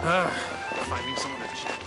Hello. Finding someone to chat.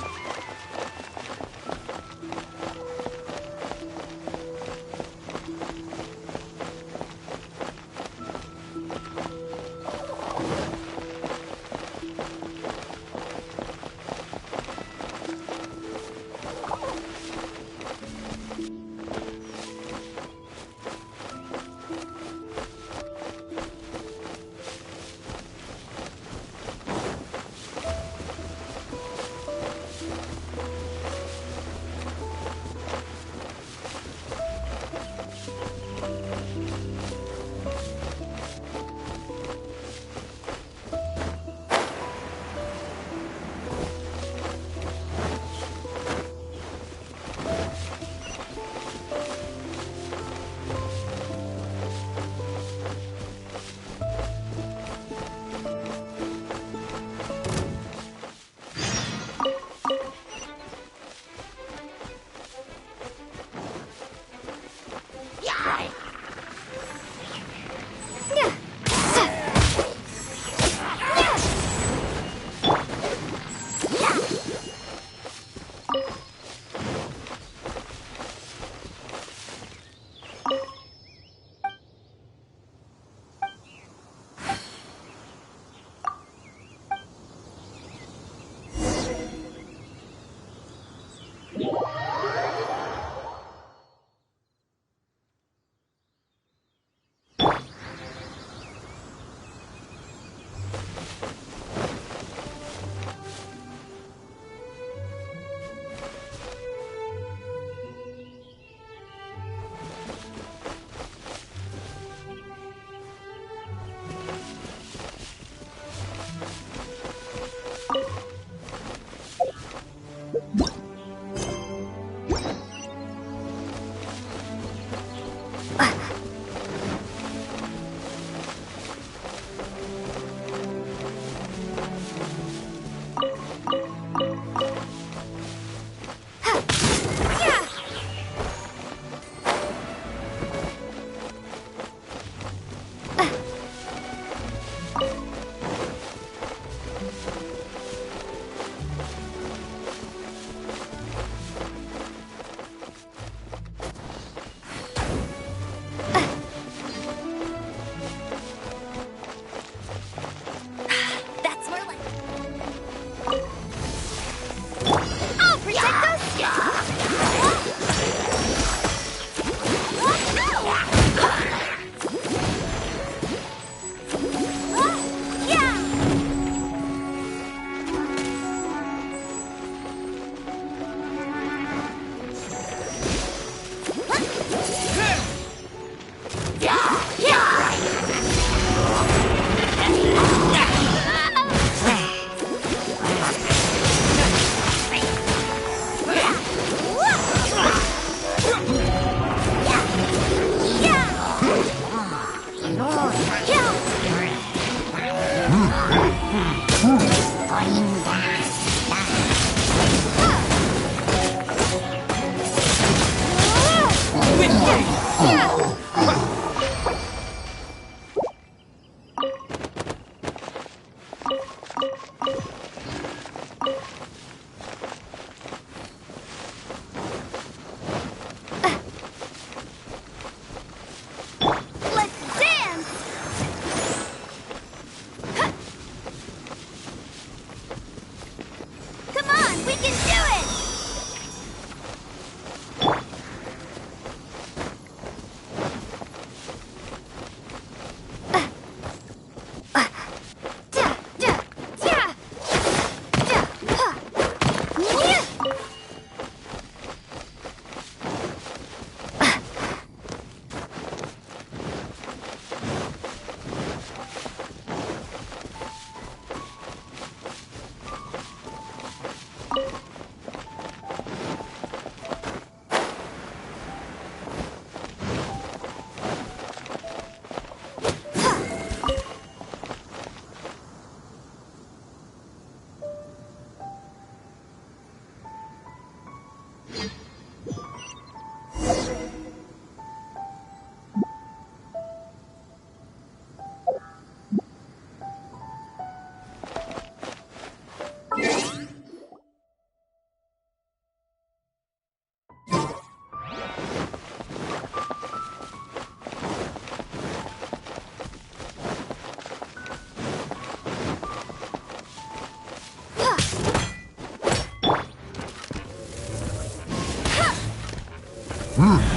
Let's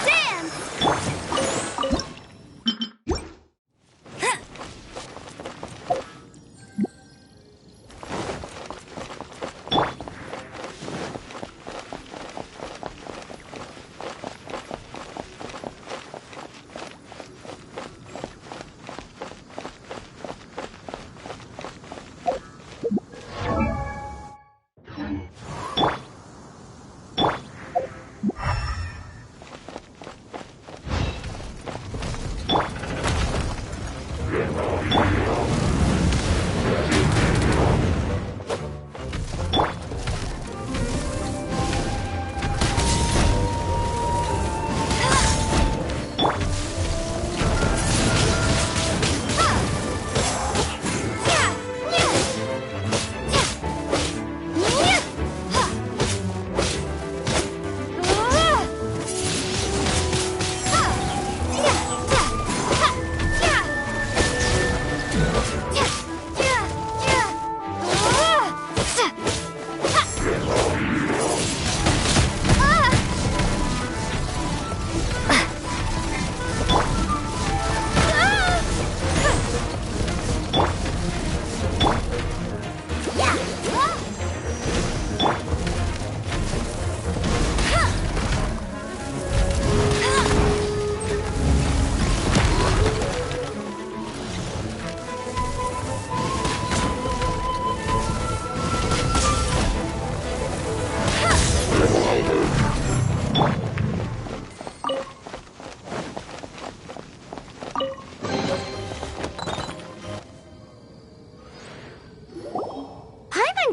dance!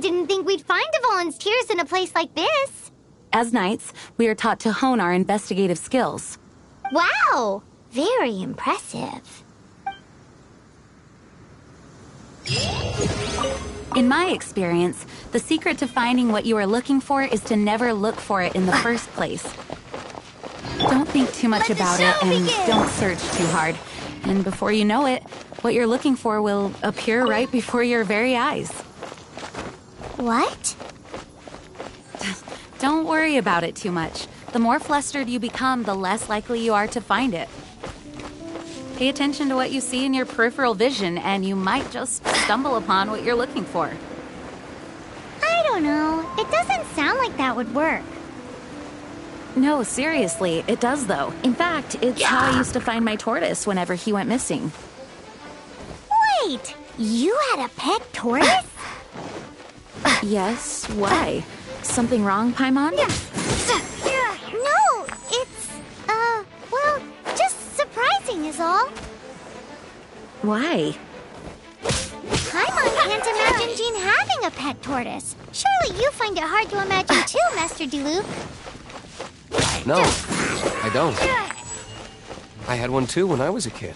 Didn't think we'd find volunteers in a place like this. As knights, we are taught to hone our investigative skills. Wow! Very impressive. In my experience, the secret to finding what you are looking for is to never look for it in the first place. Don't think too much about it and don't search too hard. And before you know it, what you're looking for will appear right before your very eyes. What? Don't worry about it too much. The more flustered you become, the less likely you are to find it. Pay attention to what you see in your peripheral vision, and you might just stumble upon what you're looking for. I don't know. It doesn't sound like that would work. No, seriously, it does though. In fact, it's how I used to find my tortoise whenever he went missing. Wait! You had a pet tortoise? Yes, why? Something wrong, Paimon? No, it's, well, just surprising is all. Why? Paimon can't imagine Jean having a pet tortoise. Surely you find it hard to imagine too, Master Diluc. No, I don't. I had one too when I was a kid.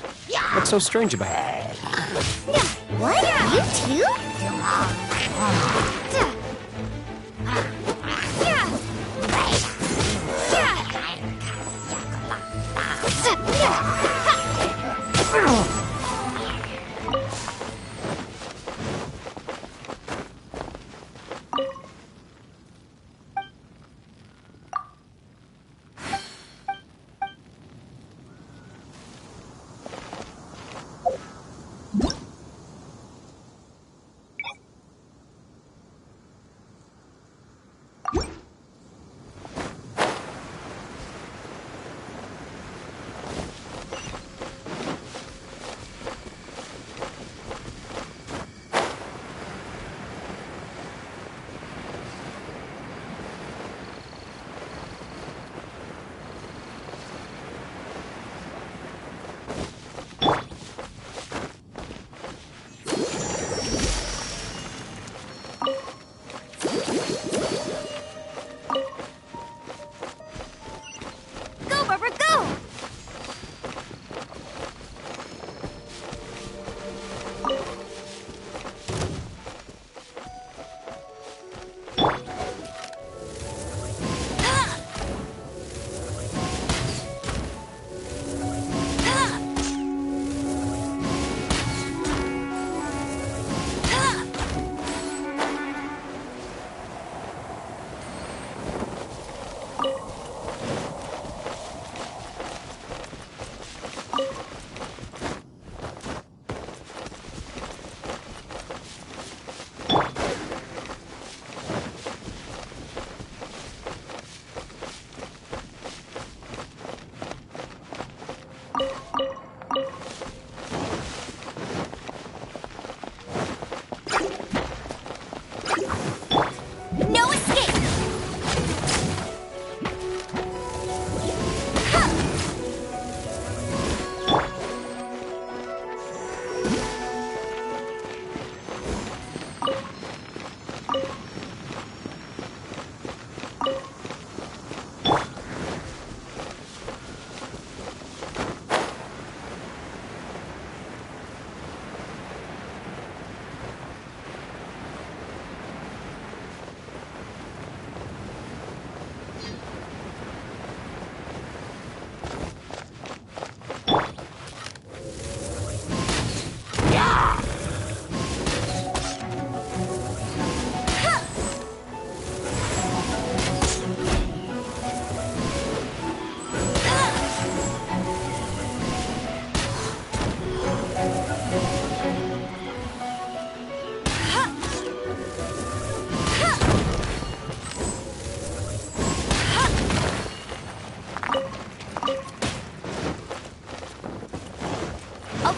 What's so strange about it? What? You too?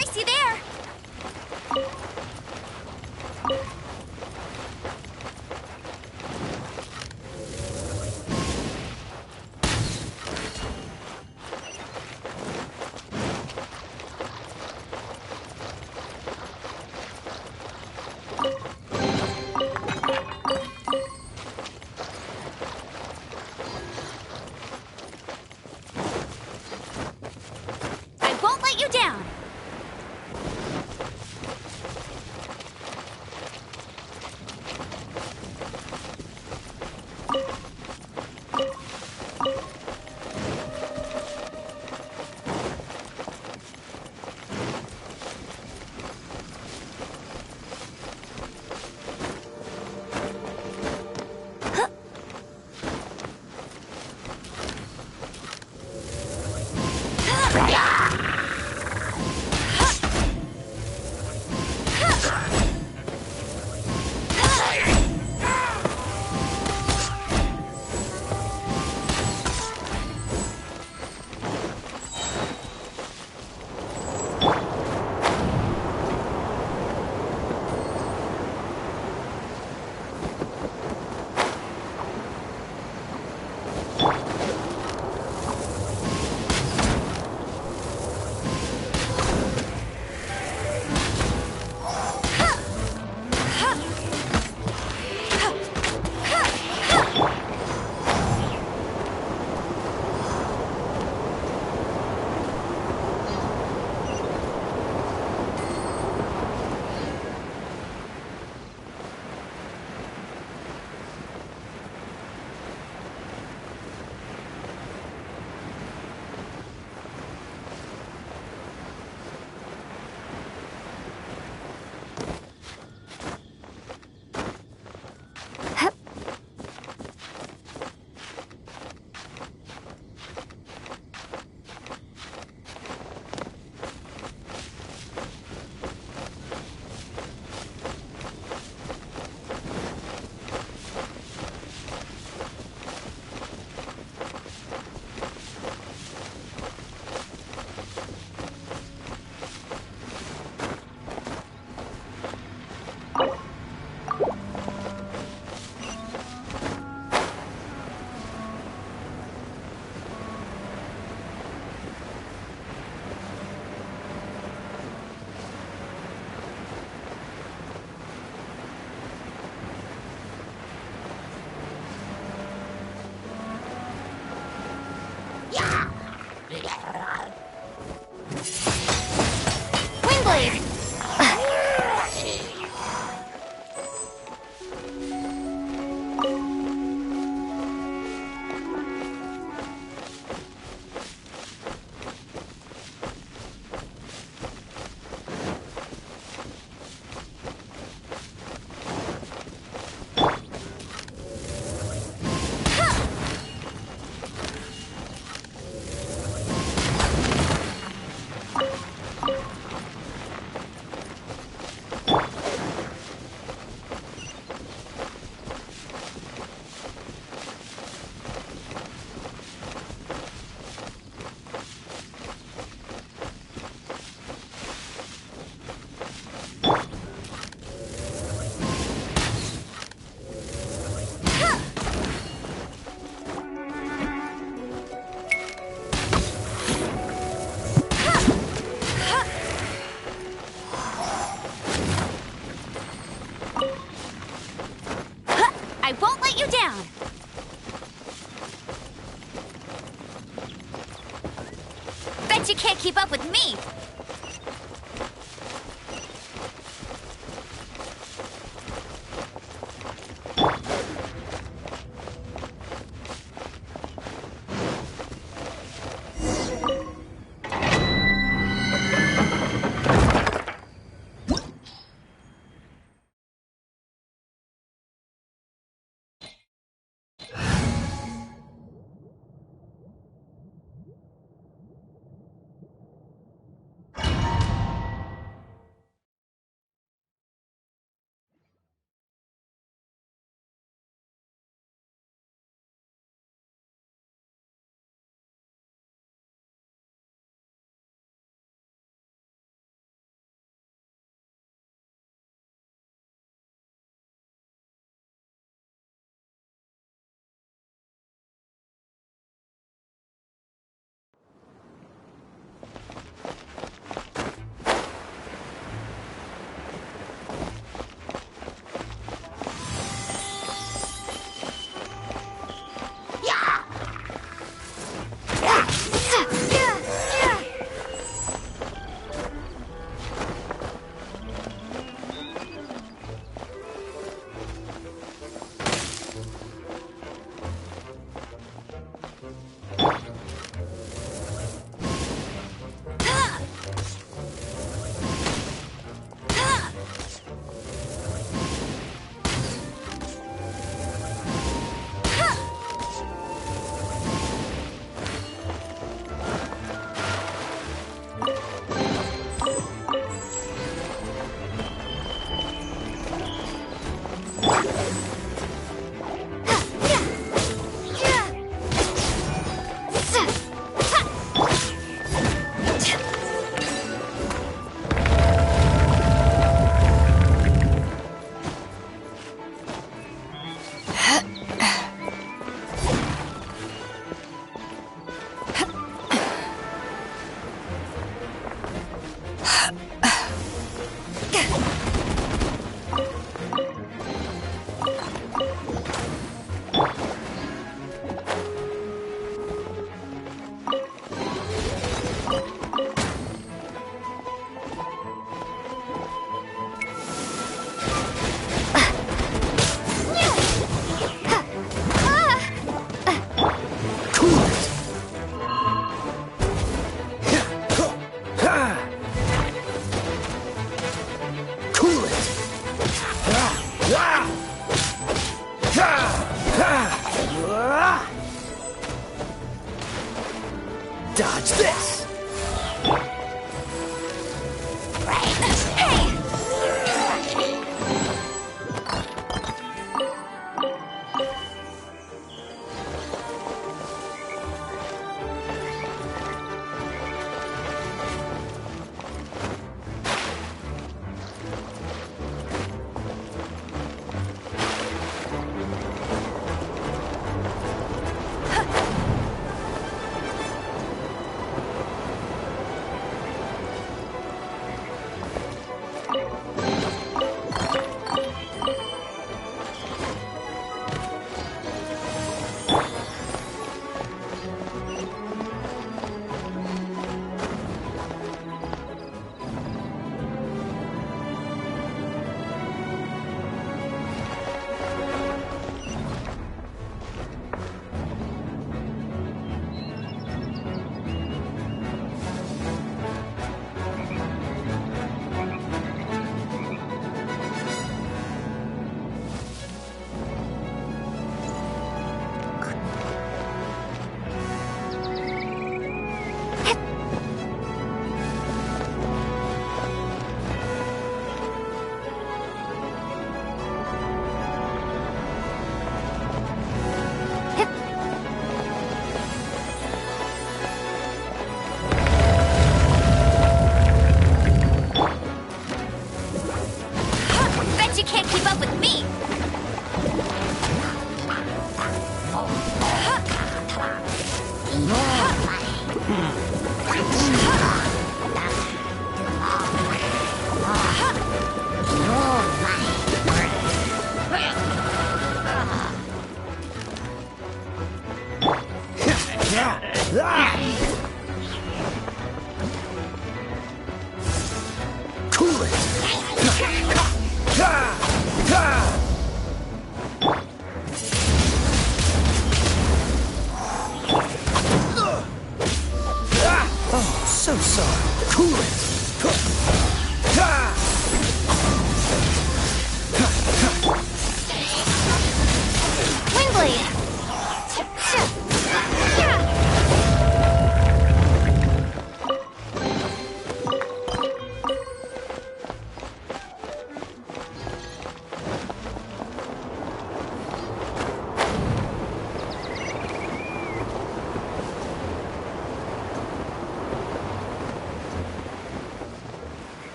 brace you there. I won't let you down. Windblade! I won't let you down! Bet you can't keep up with me! Dodge this! So sorry. Cool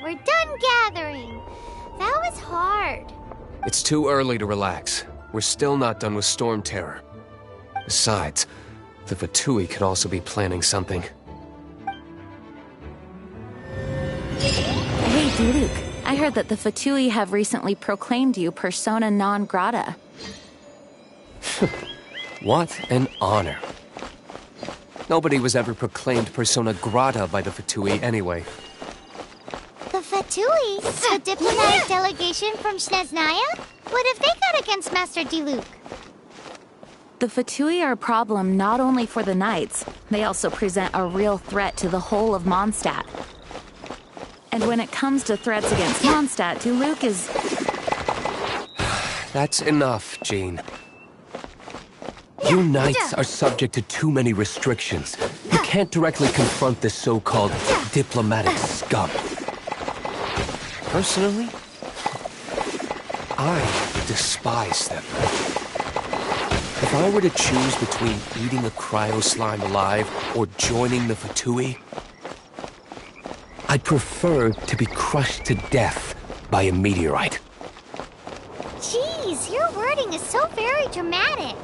We're done gathering. That was hard. It's too early to relax. We're still not done with Storm Terror. Besides, the Fatui could also be planning something. Hey, Diluc. I heard that the Fatui have recently proclaimed you persona non grata. What an honor. Nobody was ever proclaimed persona grata by the Fatui anyway. The Fatui? The diplomatic delegation from Snezhnaya? What have they got against Master Diluc? The Fatui are a problem not only for the Knights, they also present a real threat to the whole of Mondstadt. And when it comes to threats against Mondstadt, Diluc is... That's enough, Jean. You Knights are subject to too many restrictions. You can't directly confront this so-called diplomatic scum. Personally, I despise them. If I were to choose between eating a cryo slime alive or joining the Fatui, I'd prefer to be crushed to death by a meteorite. Geez, your wording is so very dramatic.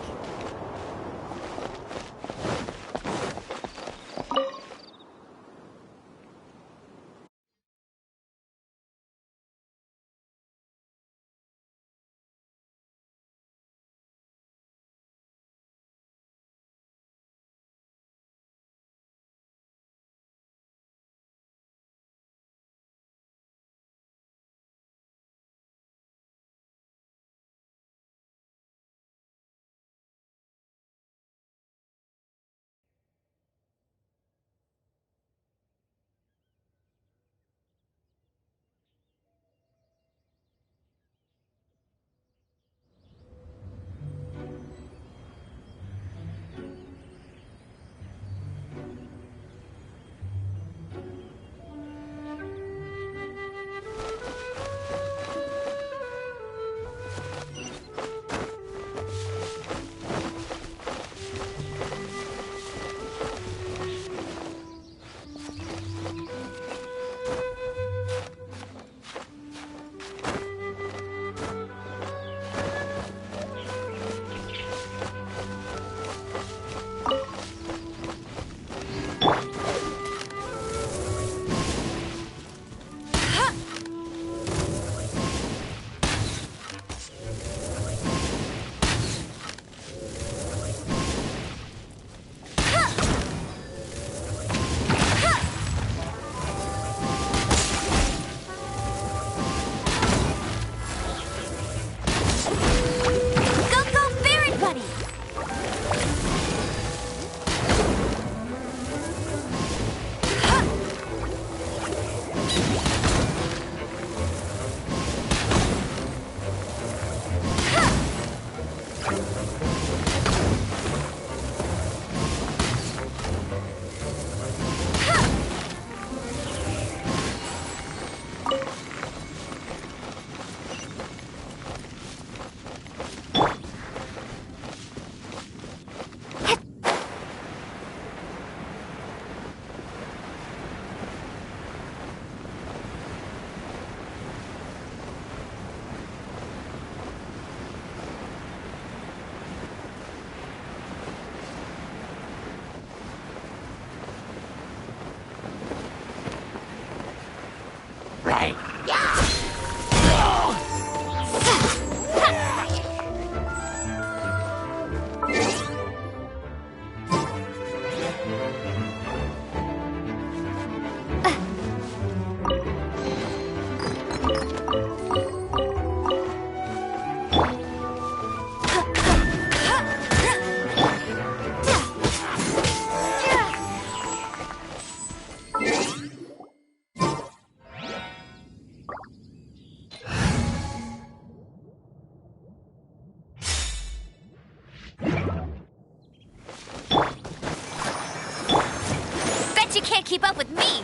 Bet you can't keep up with me!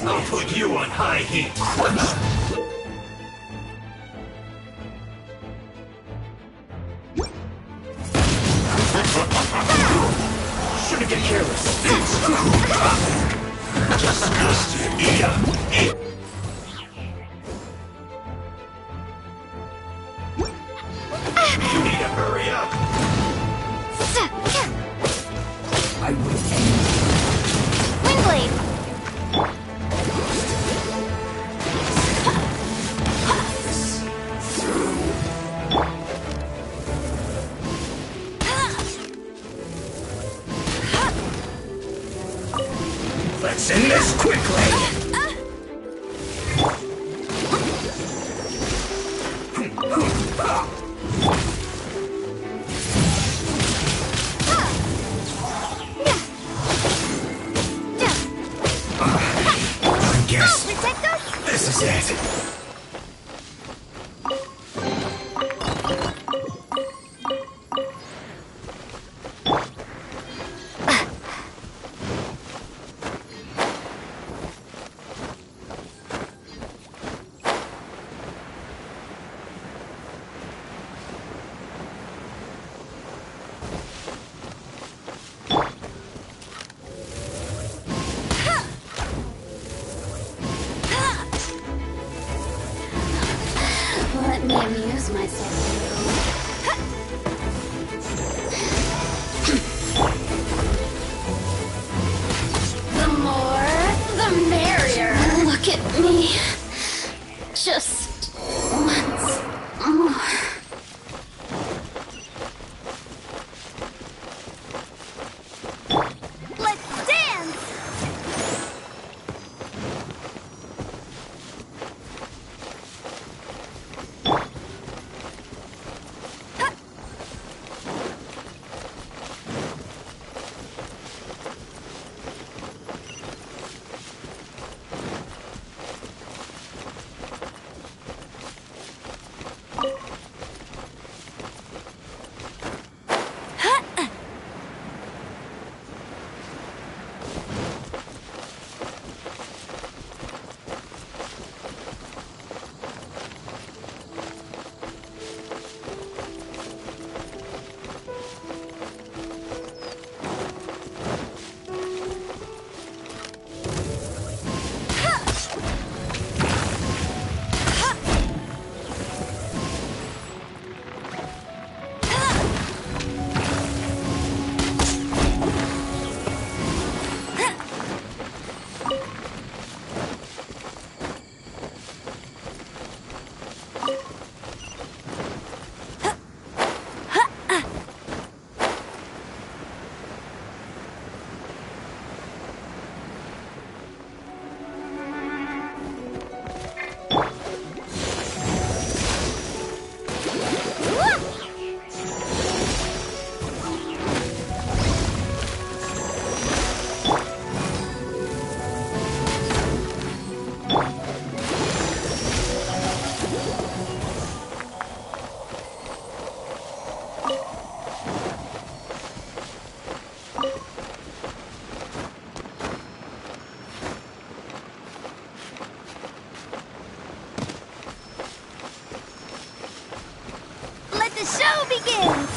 I'll put you on high heat. Shouldn't get careless. Disgusting. You need to hurry up. I will. Windblade! Let's end this quickly. I guess this is it. Let me amuse myself. The more, the merrier. Look at me. Just once more. Let's dance! The show begins!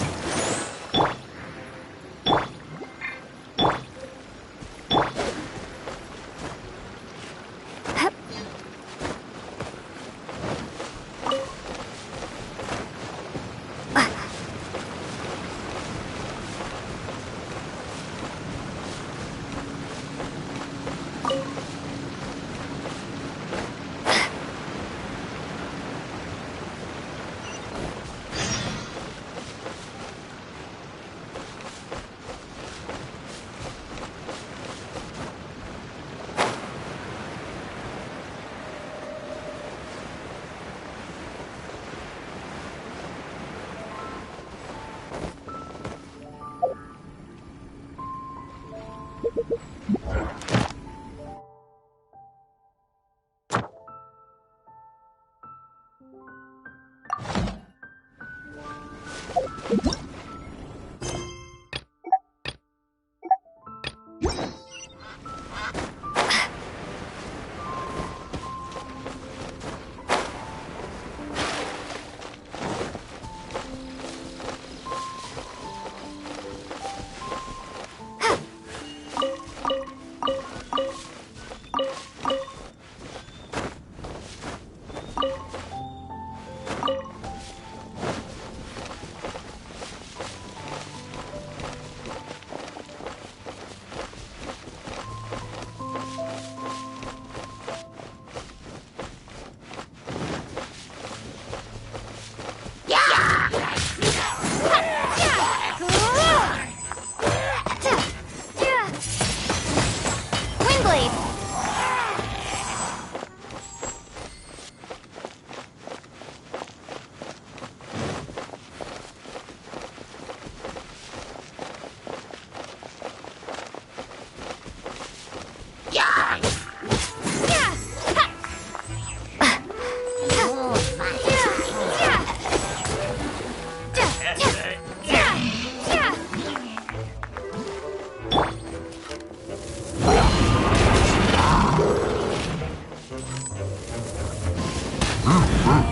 I'll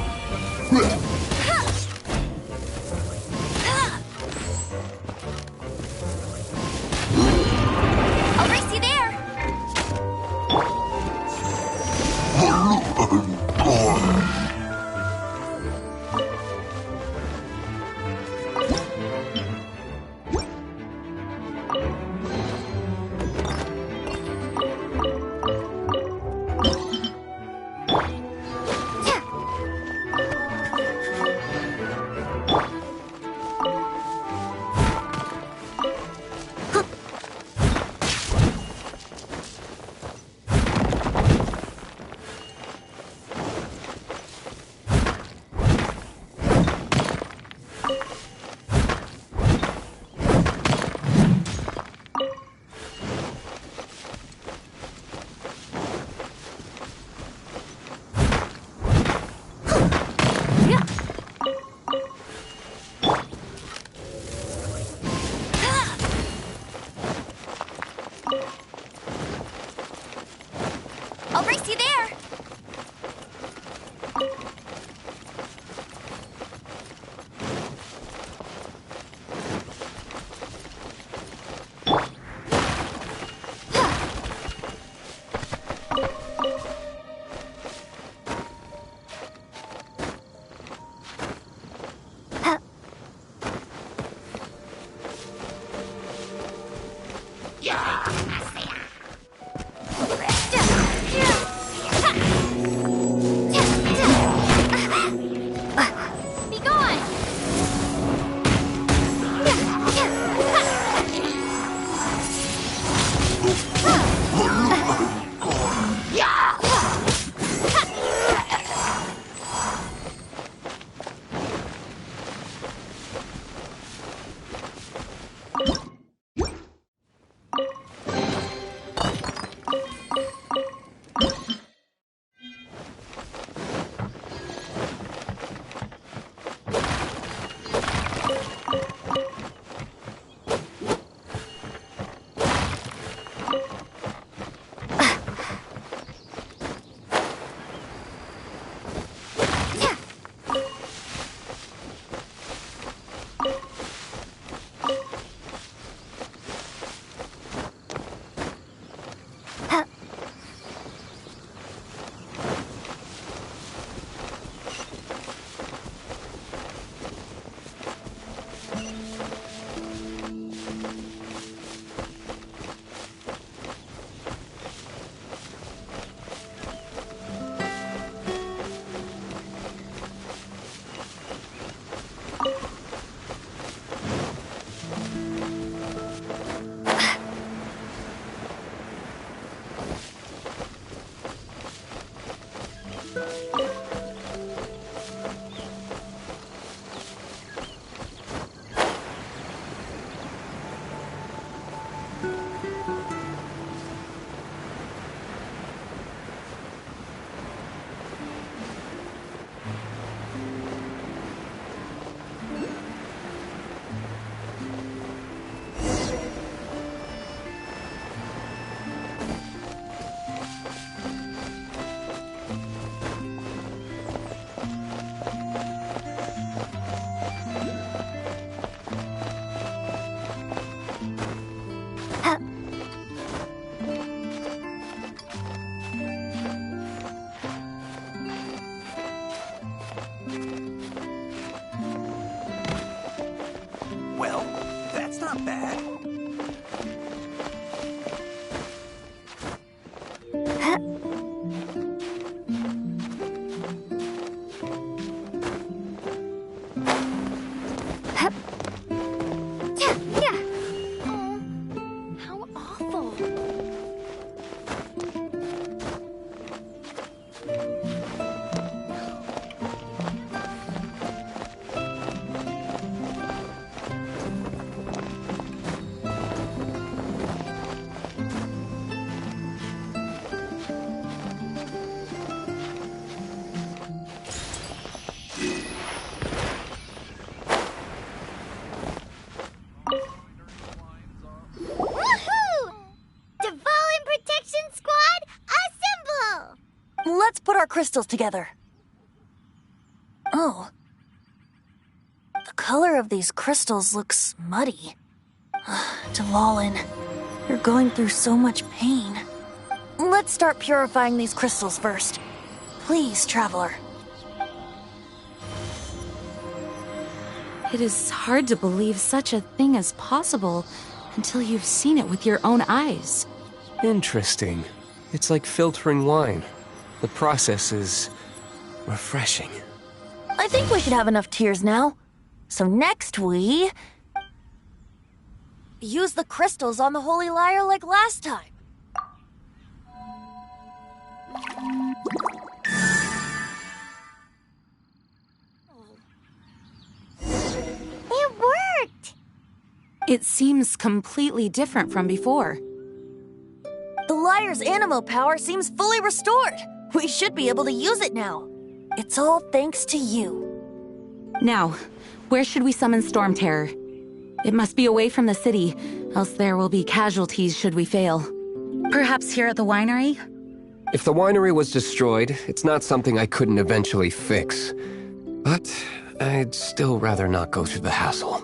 race you there. I'll race you there. Be gone. Well, that's not bad. How awful. Woohoo! Dvalin Protection Squad, assemble! Let's put our crystals together. Oh. The color of these crystals looks muddy. Dvalin, you're going through so much pain. Let's start purifying these crystals first. Please, Traveler. It is hard to believe such a thing is possible until you've seen it with your own eyes. Interesting. It's like filtering wine. The process is refreshing. I think we should have enough tears now. So next we... use the crystals on the Holy Lyre like last time. It worked! It seems completely different from before. The Lyre's animo power seems fully restored. We should be able to use it now. It's all thanks to you. Now, where should we summon Storm Terror? It must be away from the city, else there will be casualties should we fail. Perhaps here at the winery? If the winery was destroyed, it's not something I couldn't eventually fix. But I'd still rather not go through the hassle.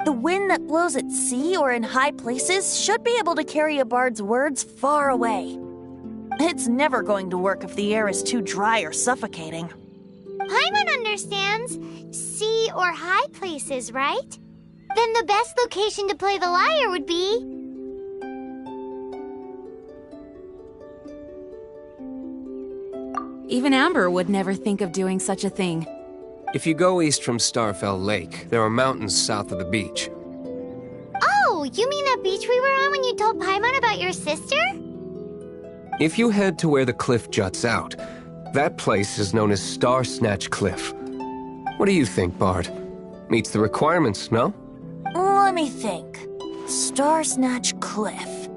The wind that blows at sea or in high places should be able to carry a bard's words far away. It's never going to work if the air is too dry or suffocating. Paimon understands. Sea or high places, right? Then the best location to play the lyre would be... Even Amber would never think of doing such a thing. If you go east from Starfell Lake, there are mountains south of the beach. Oh, you mean that beach we were on when you told Paimon about your sister? If you head to where the cliff juts out, that place is known as Star Snatch Cliff. What do you think, Bard? Meets the requirements, no? Let me think. Star Snatch Cliff.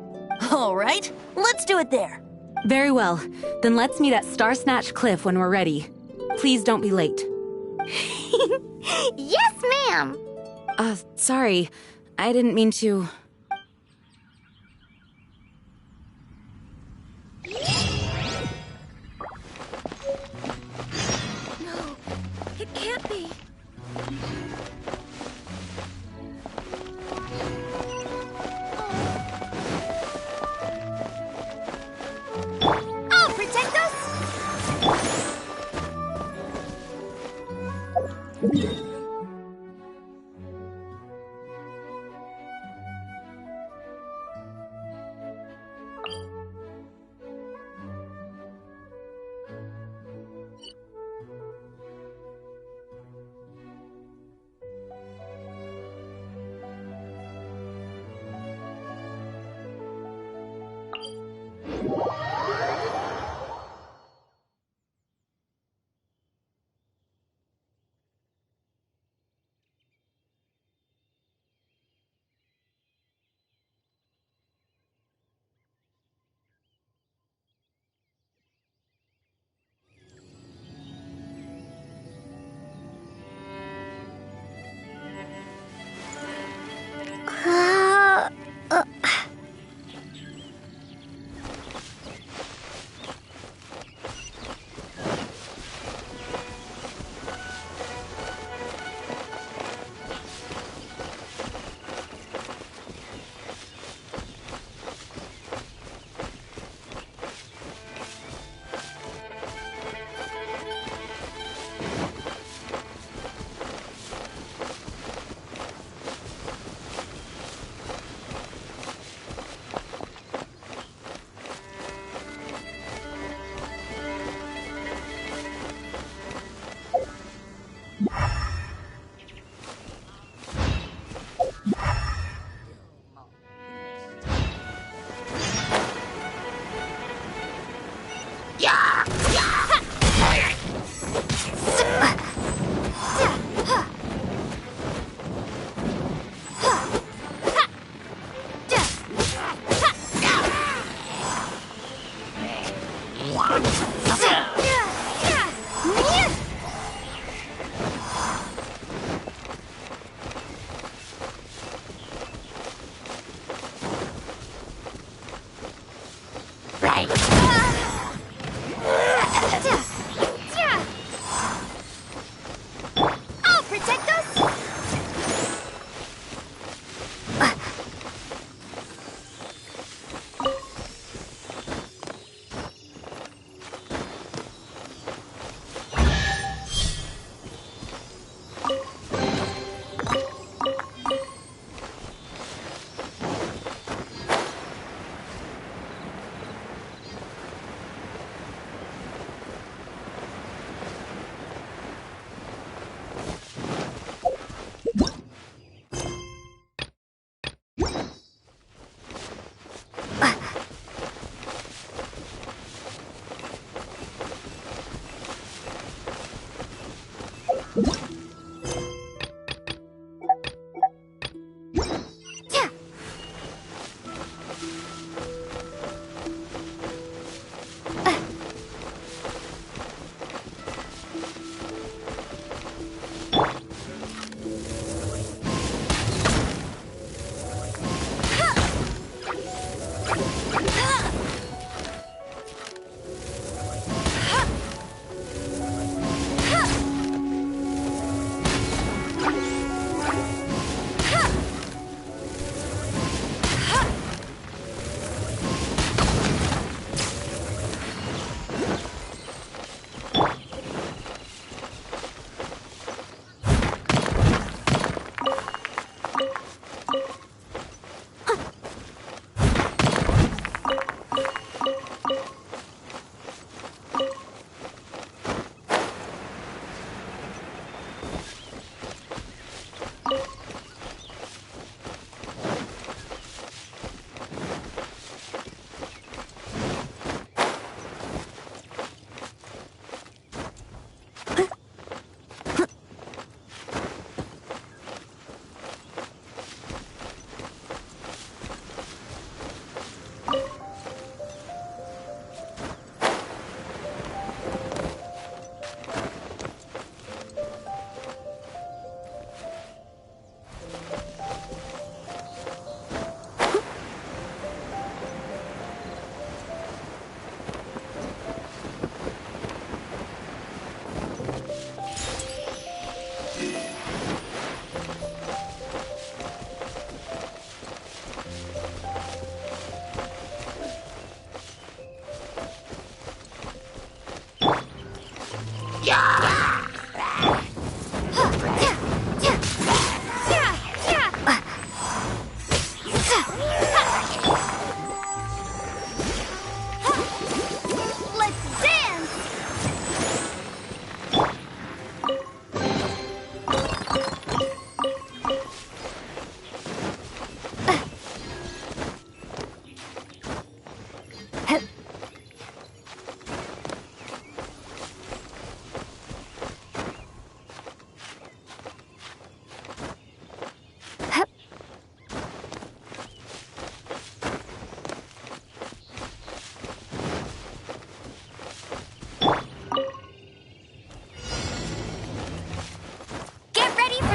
All right, let's do it there. Very well. Then let's meet at Star Snatch Cliff when we're ready. Please don't be late. Yes, ma'am! Sorry. I didn't mean to... No, it can't be. I'll protect us!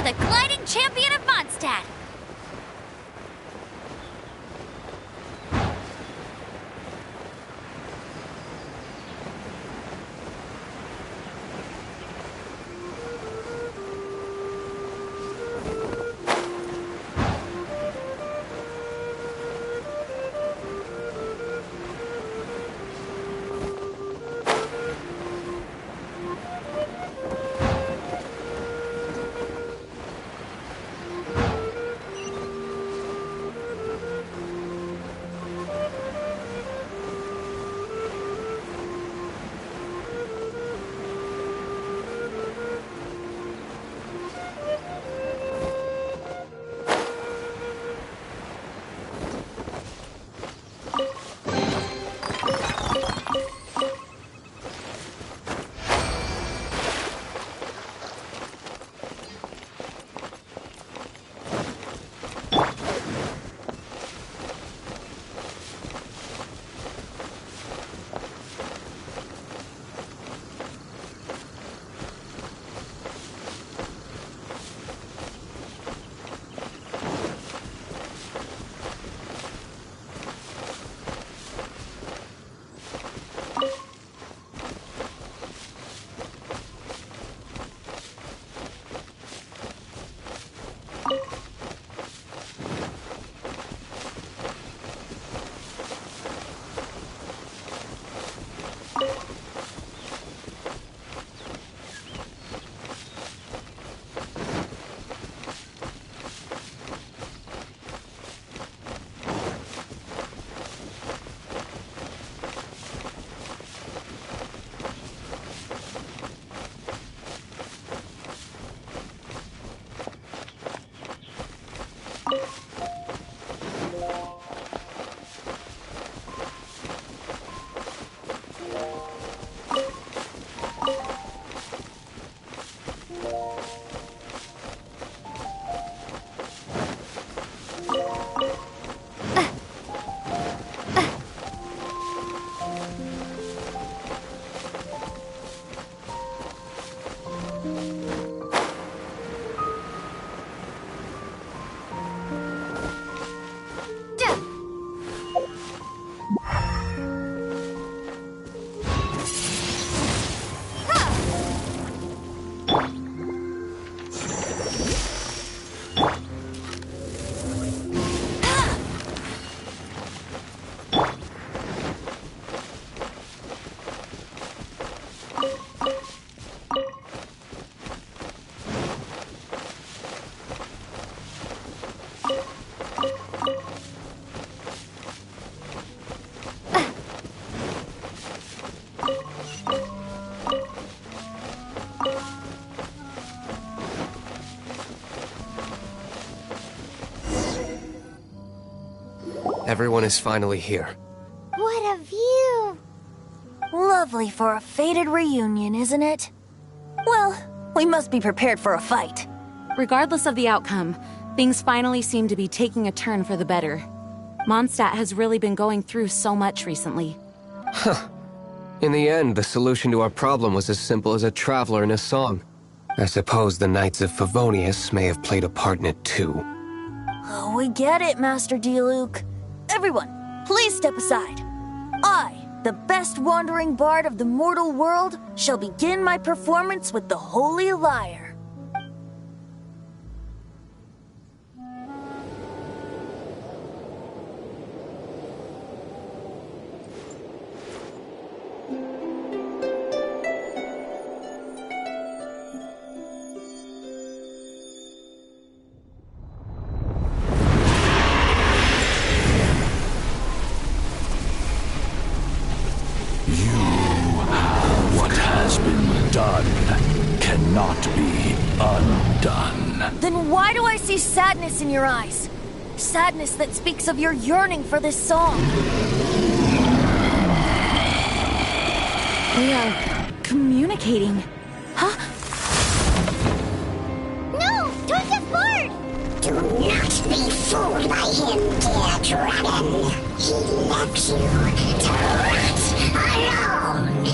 The gliding champion of Mondstadt! Everyone is finally here. What a view! Lovely for a fated reunion, isn't it? Well, we must be prepared for a fight. Regardless of the outcome, things finally seem to be taking a turn for the better. Mondstadt has really been going through so much recently. In the end, the solution to our problem was as simple as a traveler in a song. I suppose the Knights of Favonius may have played a part in it too. Oh, we get it, Master Diluc. Everyone, please step aside. I, the best wandering bard of the mortal world, shall begin my performance with the Holy Lyre. Cannot be undone. Then why do I see sadness in your eyes? Sadness that speaks of your yearning for this song. They are communicating. Huh? No! Tosa's bored! Do not be fooled by him, dear dragon. He left you to rot alone.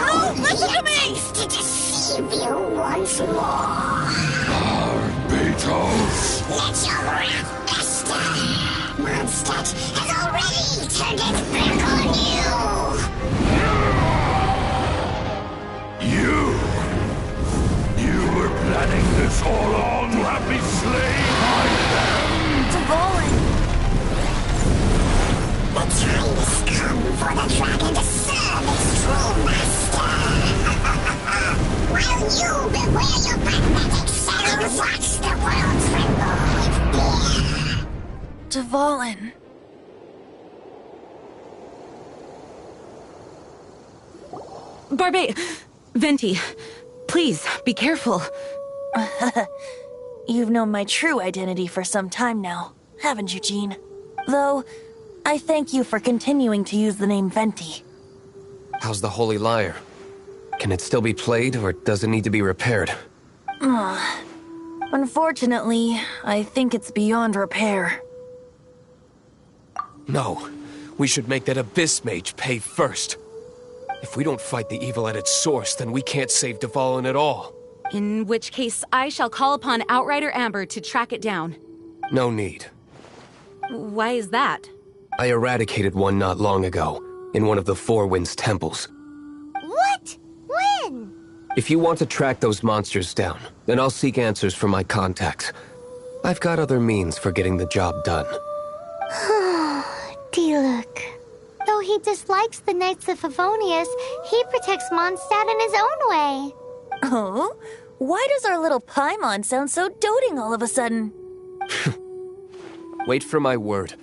Now listen to me! he attempts to deceive you once more. Beatles! Let your wrath fester. Mondstadt has already turned its back on you. You were planning this all along to have me slain by them! Dvalin! The time has come for the dragon to serve its true master. While you beware your magnetic cells, watch the world tremble with fear. Dvalin. Barbe... Venti, please, be careful. You've known my true identity for some time now, haven't you, Jean? Though, I thank you for continuing to use the name Venti. How's the Holy Lyre? Can it still be played, or does it need to be repaired? Unfortunately, I think it's beyond repair. No. We should make that Abyss Mage pay first. If we don't fight the evil at its source, then we can't save Dvalin at all. In which case, I shall call upon Outrider Amber to track it down. No need. Why is that? I eradicated one not long ago, in one of the Four Winds temples. What? When? If you want to track those monsters down, then I'll seek answers from my contacts. I've got other means for getting the job done. Diluc. Though he dislikes the Knights of Favonius, he protects Mondstadt in his own way. Oh? Why does our little Paimon sound so doting all of a sudden? Wait for my word.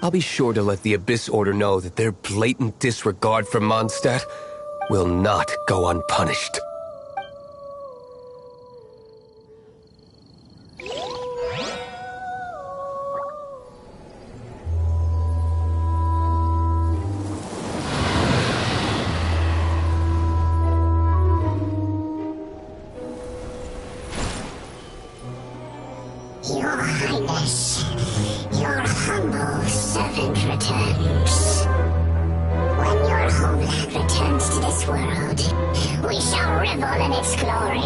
I'll be sure to let the Abyss Order know that their blatant disregard for Mondstadt will not go unpunished. Your Highness, your humble servant returns. When your homeland returns to this world, we shall revel in its glory.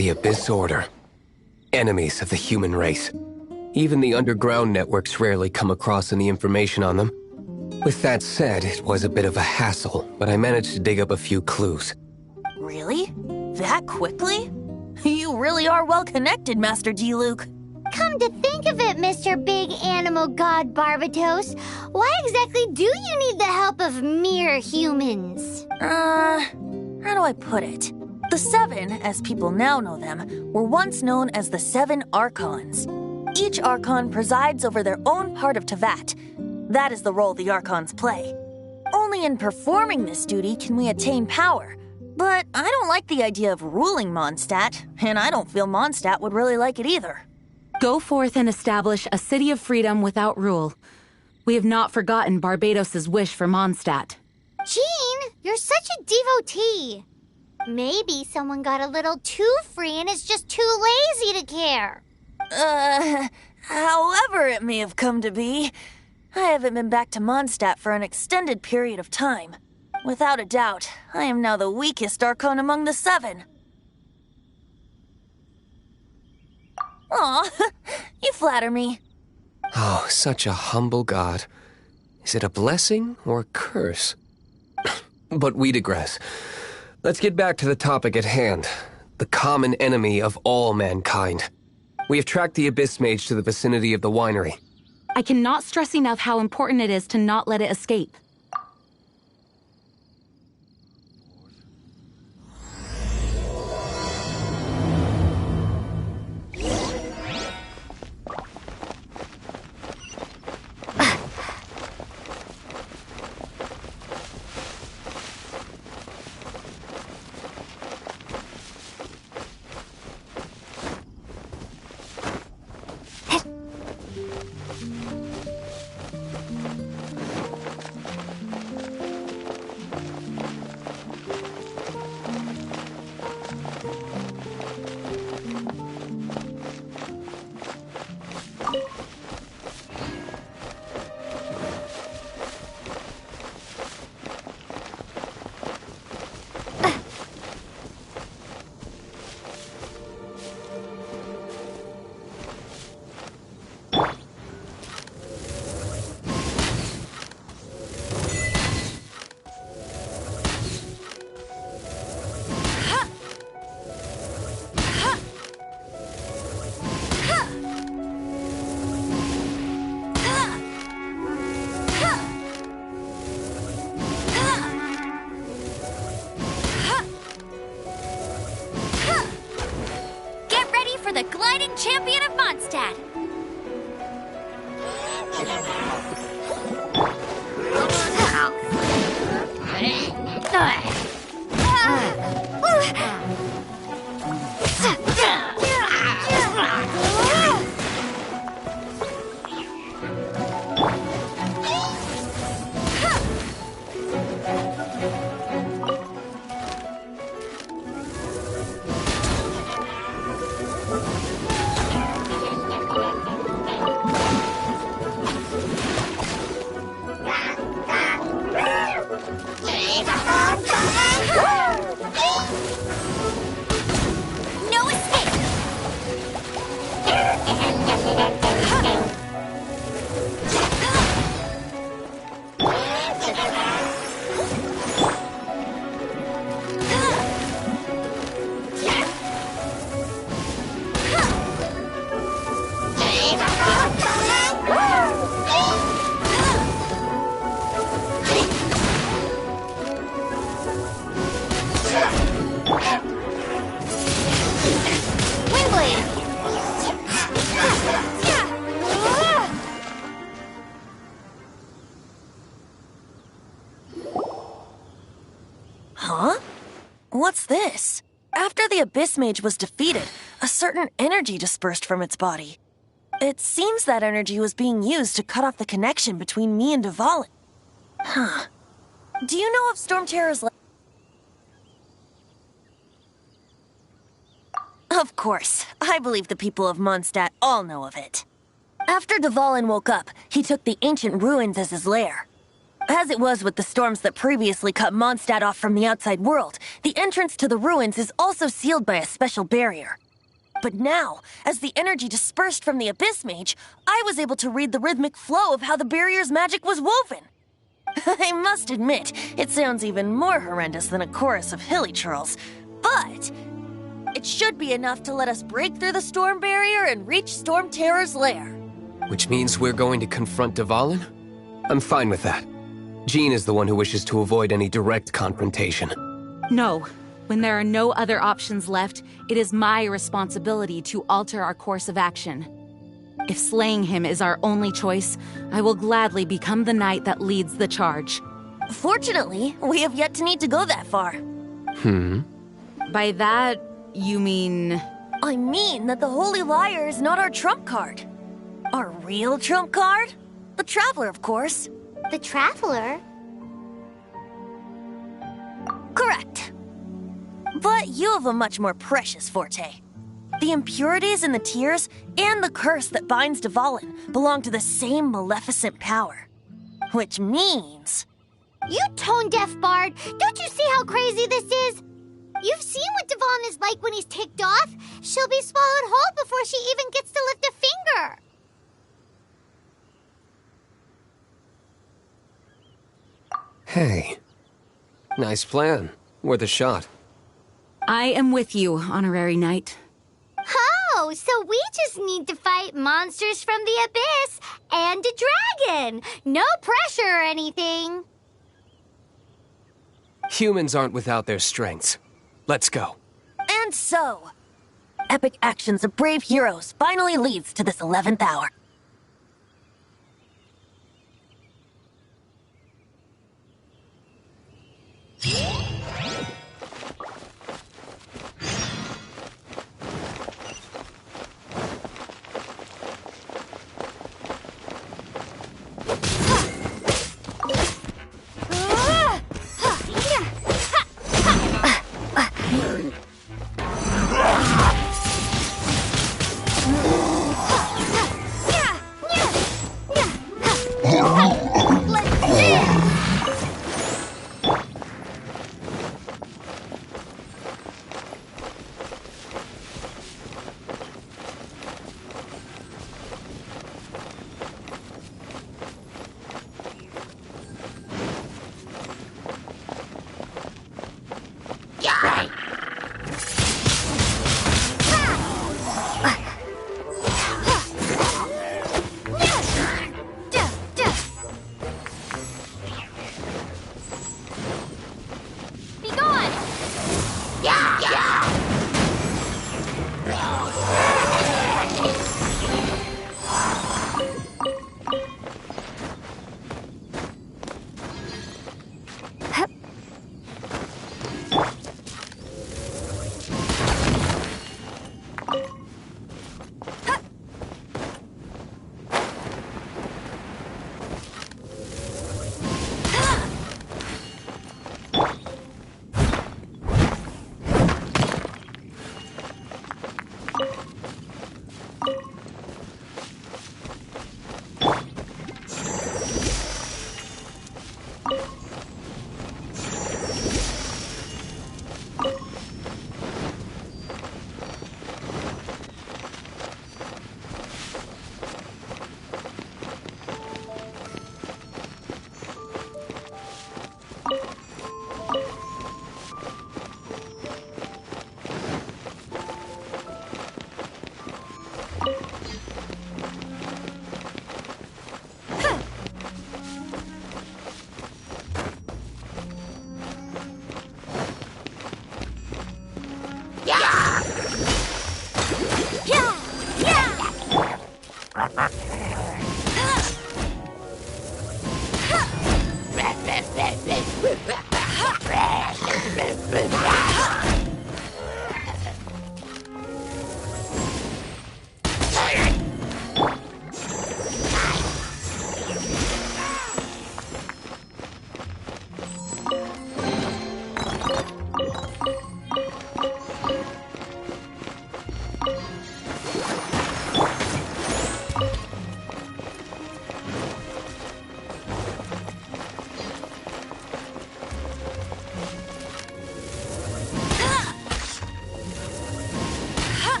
The Abyss Order. Enemies of the human race. Even the underground networks rarely come across any information on them. With that said, it was a bit of a hassle, but I managed to dig up a few clues. Really? That quickly? You really are well connected, Master D-Luke. Come to think of it, Mr. Big Animal God Barbatos, why exactly do you need the help of mere humans? How do I put it? The Seven, as people now know them, were once known as the Seven Archons. Each Archon presides over their own part of Teyvat. That is the role the Archons play. Only in performing this duty can we attain power. But I don't like the idea of ruling Mondstadt, and I don't feel Mondstadt would really like it either. Go forth and establish a city of freedom without rule. We have not forgotten Barbados' wish for Mondstadt. Jean, you're such a devotee. Maybe someone got a little too free and is just too lazy to care. However it may have come to be, I haven't been back to Mondstadt for an extended period of time. Without a doubt, I am now the weakest Archon among the Seven. Aw, you flatter me. Oh, such a humble god. Is it a blessing or a curse? But we digress. Let's get back to the topic at hand. The common enemy of all mankind. We have tracked the Abyss Mage to the vicinity of the winery. I cannot stress enough how important it is to not let it escape. Mondstadt. No escape! Huh? What's this? After the Abyss Mage was defeated, a certain energy dispersed from its body. It seems that energy was being used to cut off the connection between me and Dvalin. Huh. Do you know if Storm Terror's Of course. I believe the people of Mondstadt all know of it. After Dvalin woke up, he took the ancient ruins as his lair. As it was with the storms that previously cut Mondstadt off from the outside world, the entrance to the ruins is also sealed by a special barrier. But now, as the energy dispersed from the Abyss Mage, I was able to read the rhythmic flow of how the barrier's magic was woven. I must admit, it sounds even more horrendous than a chorus of hilly churls, but it should be enough to let us break through the storm barrier and reach Storm Terror's lair. Which means we're going to confront Dvalin? I'm fine with that. Jean is the one who wishes to avoid any direct confrontation. No. When there are no other options left, it is my responsibility to alter our course of action. If slaying him is our only choice, I will gladly become the knight that leads the charge. Fortunately, we have yet to need to go that far. By that, you mean... I mean that the Holy Liar is not our trump card. Our real trump card? The Traveler, of course. The Traveler? Correct. But you have a much more precious forte. The impurities in the tears and the curse that binds Dvalin belong to the same maleficent power. Which means... You tone-deaf bard! Don't you see how crazy this is? You've seen what Dvalin is like when he's ticked off. She'll be swallowed whole before she even gets to lift a finger. Hey. Nice plan. Worth a shot. I am with you, Honorary Knight. Oh, so we just need to fight monsters from the Abyss and a dragon. No pressure or anything. Humans aren't without their strengths. Let's go. And so, epic actions of brave heroes finally leads to this 11th hour.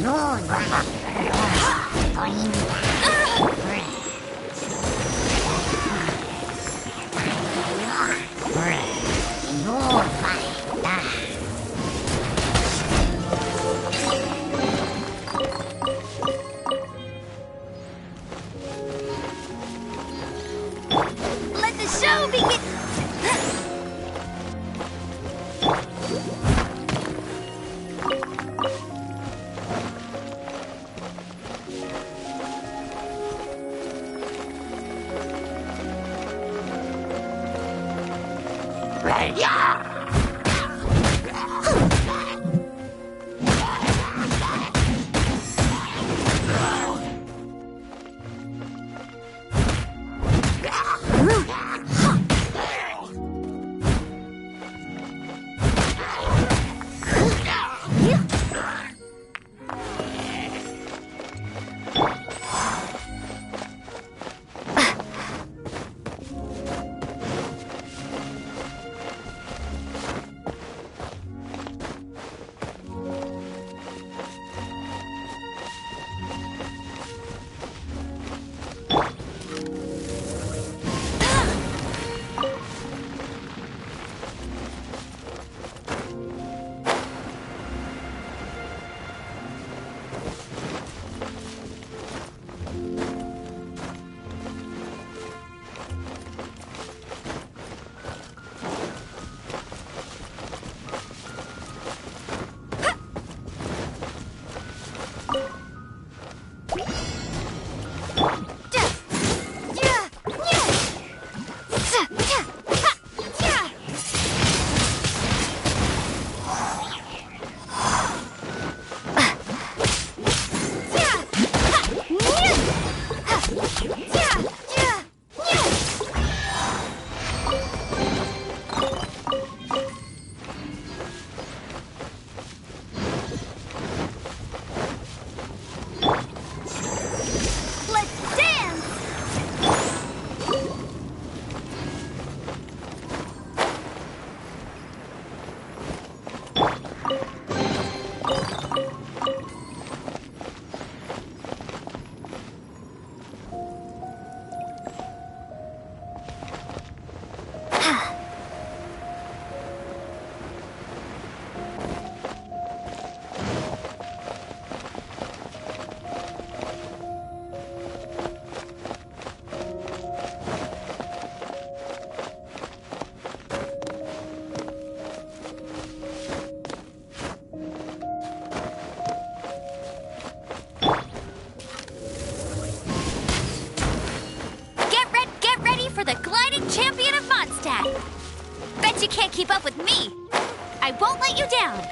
Let the show begin! Bet you can't keep up with me. I won't let you down.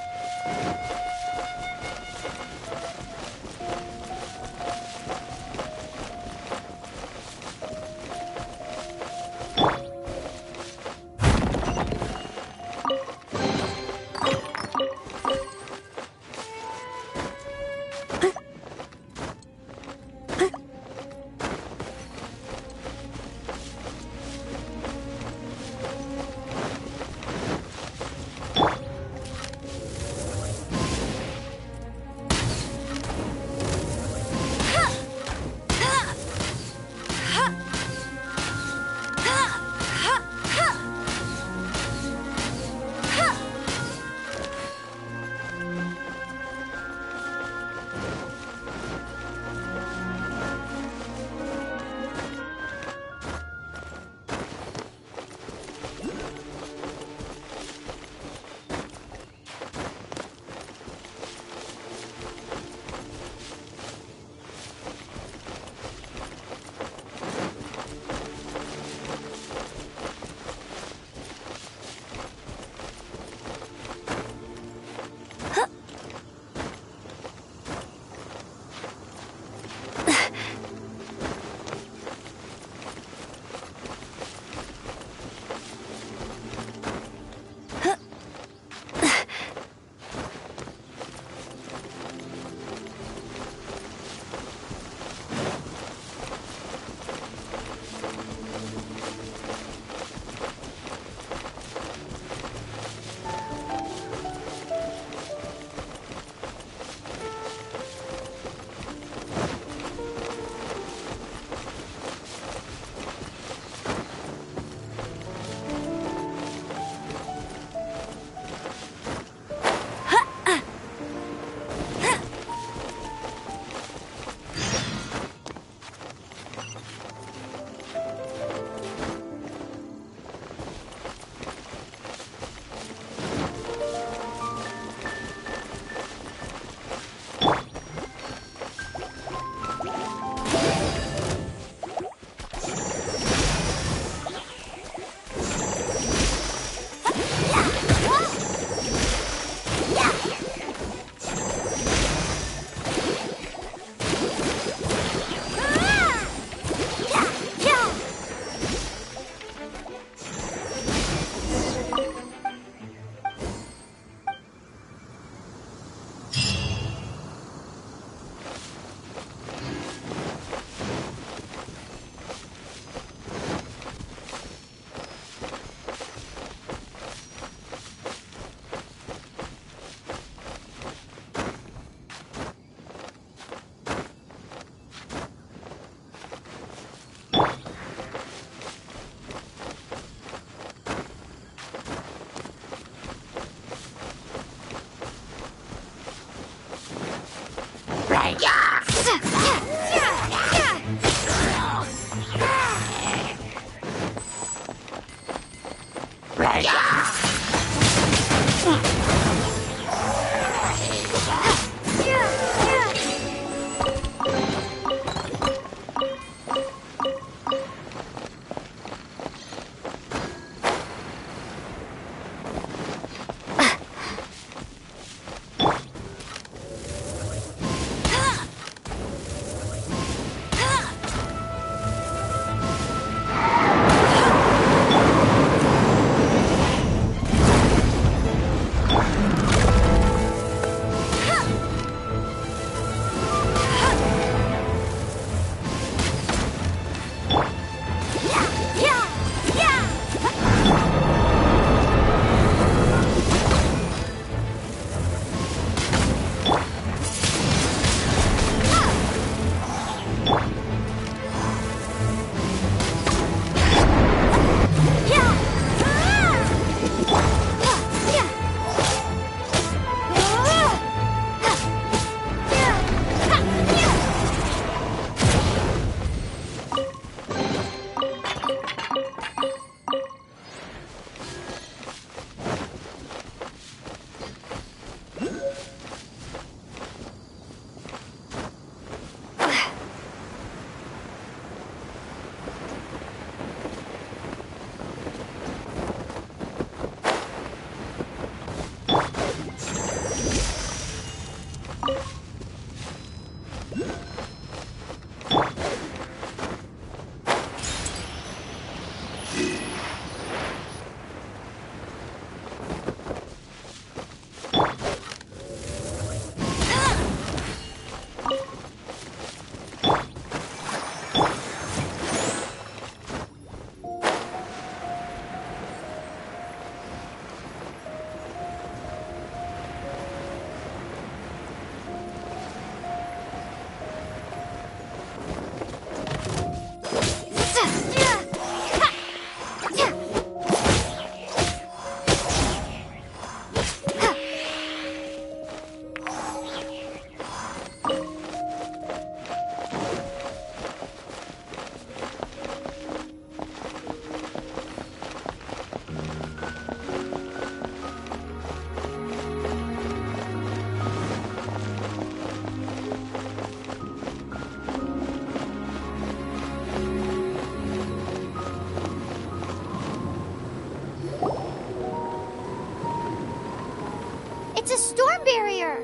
It's a storm barrier.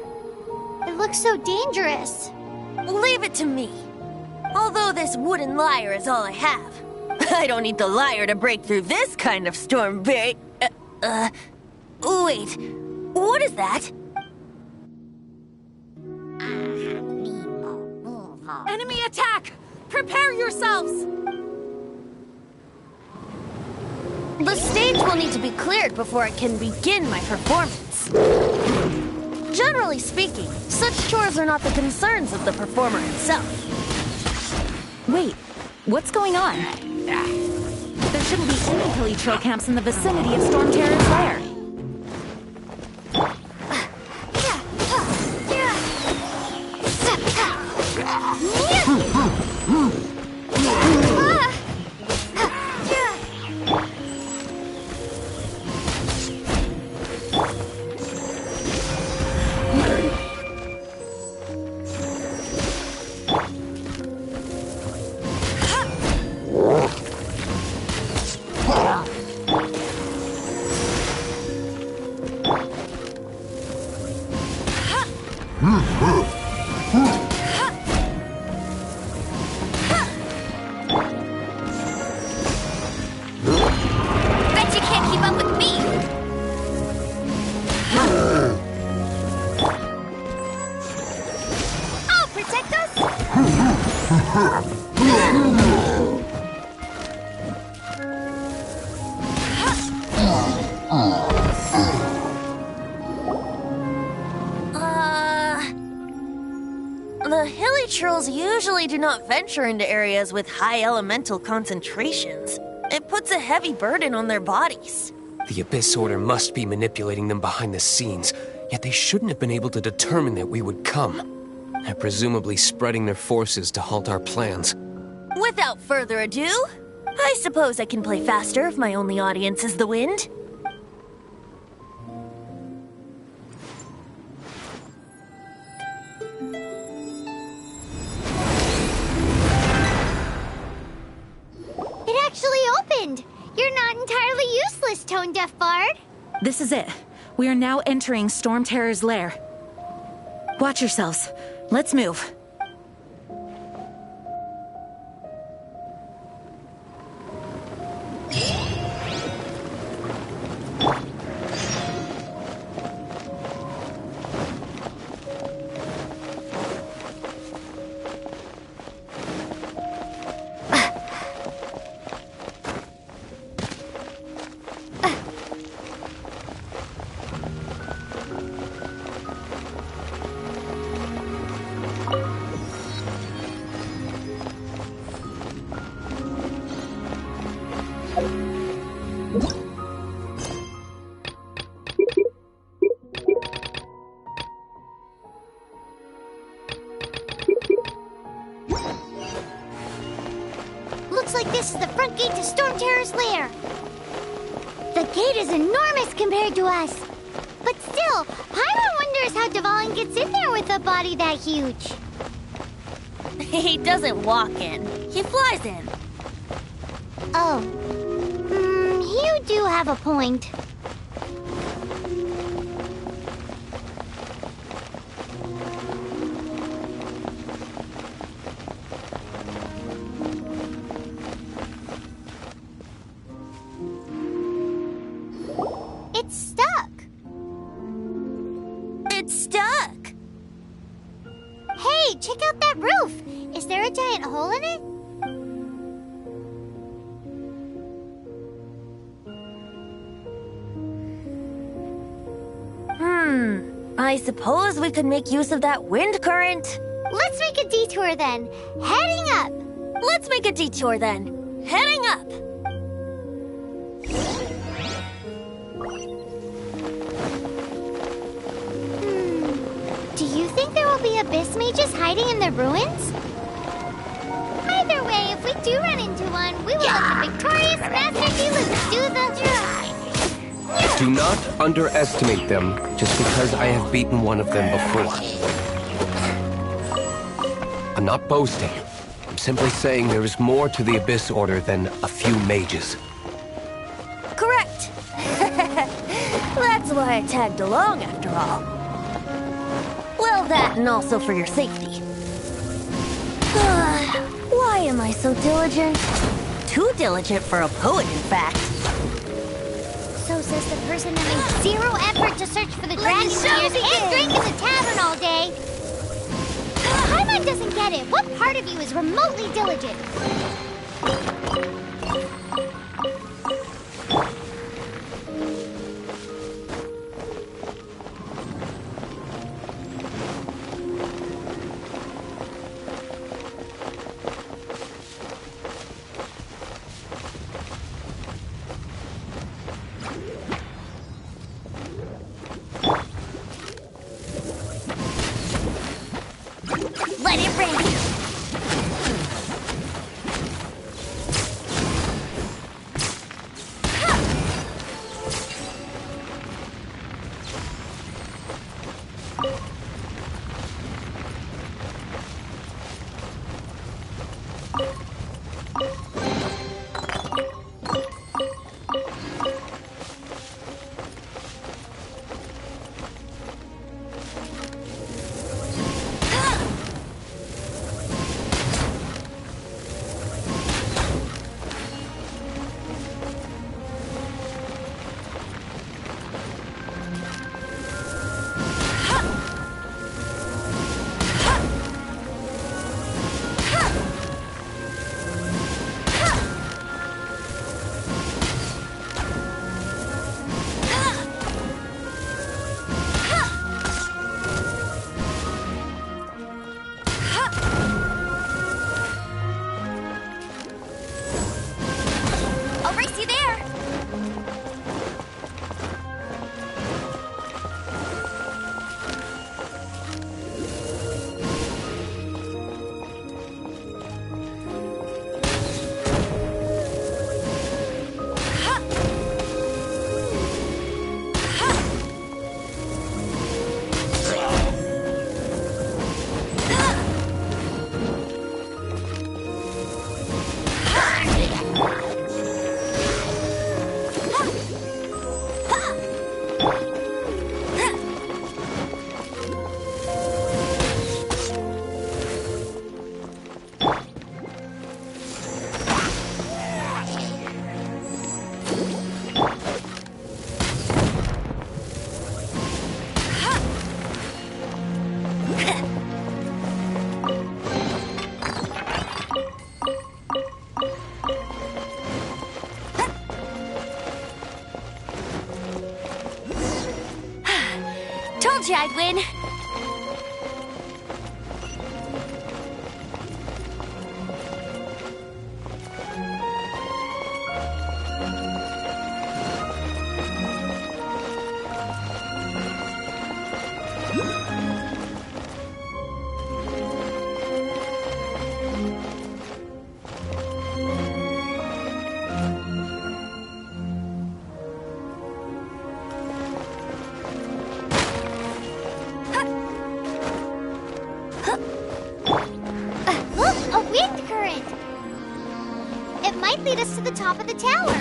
It looks so dangerous. Leave it to me. Although this wooden lyre is all I have, I don't need the lyre to break through this kind of storm barrier. Wait. What is that? Enemy attack! Prepare yourselves! The stage will need to be cleared before I can begin my performance. Generally speaking, such chores are not the concerns of the performer himself. Wait, what's going on? There shouldn't be any hilly troll camps in the vicinity of Storm Terror's lair. Bet you can't keep up with me! I'll protect us! The hilly trolls usually do not venture into areas with high elemental concentrations. It puts a heavy burden on their bodies. The Abyss Order must be manipulating them behind the scenes, yet they shouldn't have been able to determine that we would come. They're presumably spreading their forces to halt our plans. Without further ado, I suppose I can play faster if my only audience is the wind. It actually opened! You're not entirely useless, Tone Deaf Bard. This is it. We are now entering Storm Terror's lair. Watch yourselves. Let's move. Looks like this is the front gate to Storm Terror's lair. The gate is enormous compared to us. But still, Paimon wonders how Dvalin gets in there with a body that huge. He doesn't walk in. He flies in. Oh. You do have a point. It's stuck. It's stuck. Hey, check out that roof. Is there a giant hole in it? I suppose we could make use of that wind current. Let's make a detour then. Heading up. Let's make a detour then. Heading up. Do you think there will be abyss mages hiding in the ruins? Either way, if we do run into one, we will let the victorious Master Deluxe do the job. Do not underestimate them just because I have beaten one of them before. I'm not boasting. I'm simply saying there is more to the Abyss Order than a few mages. Correct. That's why I tagged along after all. Well, that and also for your safety. Why am I so diligent? Too diligent for a poet, in fact. So says the person that made zero effort to search for the dragon tears and drink in the tavern all day. Paimon doesn't get it. What part of you is remotely diligent? Let it rain! you I'd win. Look, a wind current! It might lead us to the top of the tower.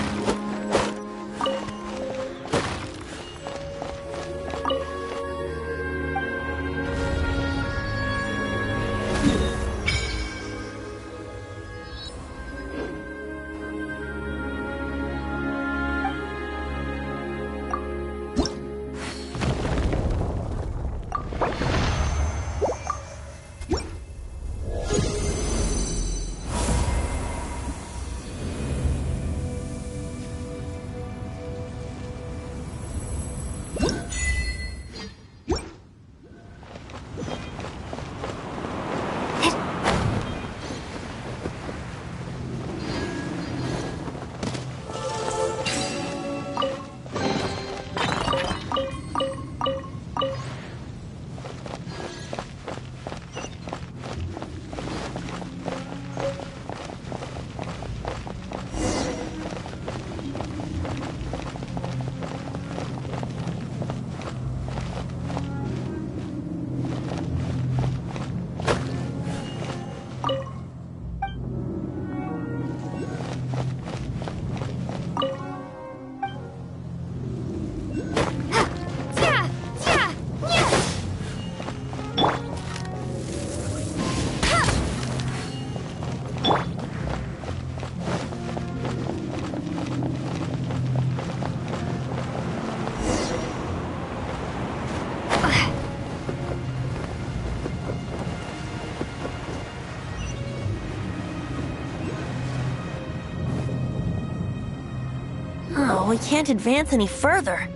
Oh, we can't advance any further.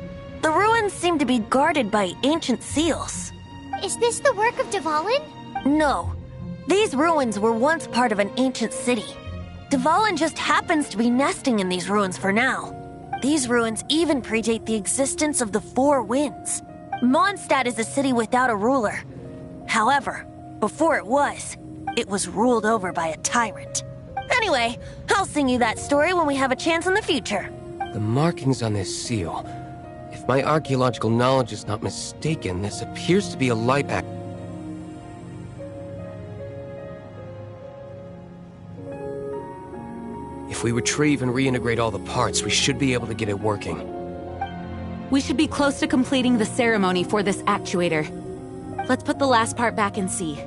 The ruins seem to be guarded by ancient seals. Is this the work of Dvalin? No. These ruins were once part of an ancient city. Dvalin just happens to be nesting in these ruins for now. These ruins even predate the existence of the Four Winds. Mondstadt is a city without a ruler. However, before it was ruled over by a tyrant. Anyway, I'll sing you that story when we have a chance in the future. The markings on this seal. If my archaeological knowledge is not mistaken, this appears to be a light act. If we retrieve and reintegrate all the parts, we should be able to get it working. We should be close to completing the ceremony for this actuator. Let's put the last part back and see.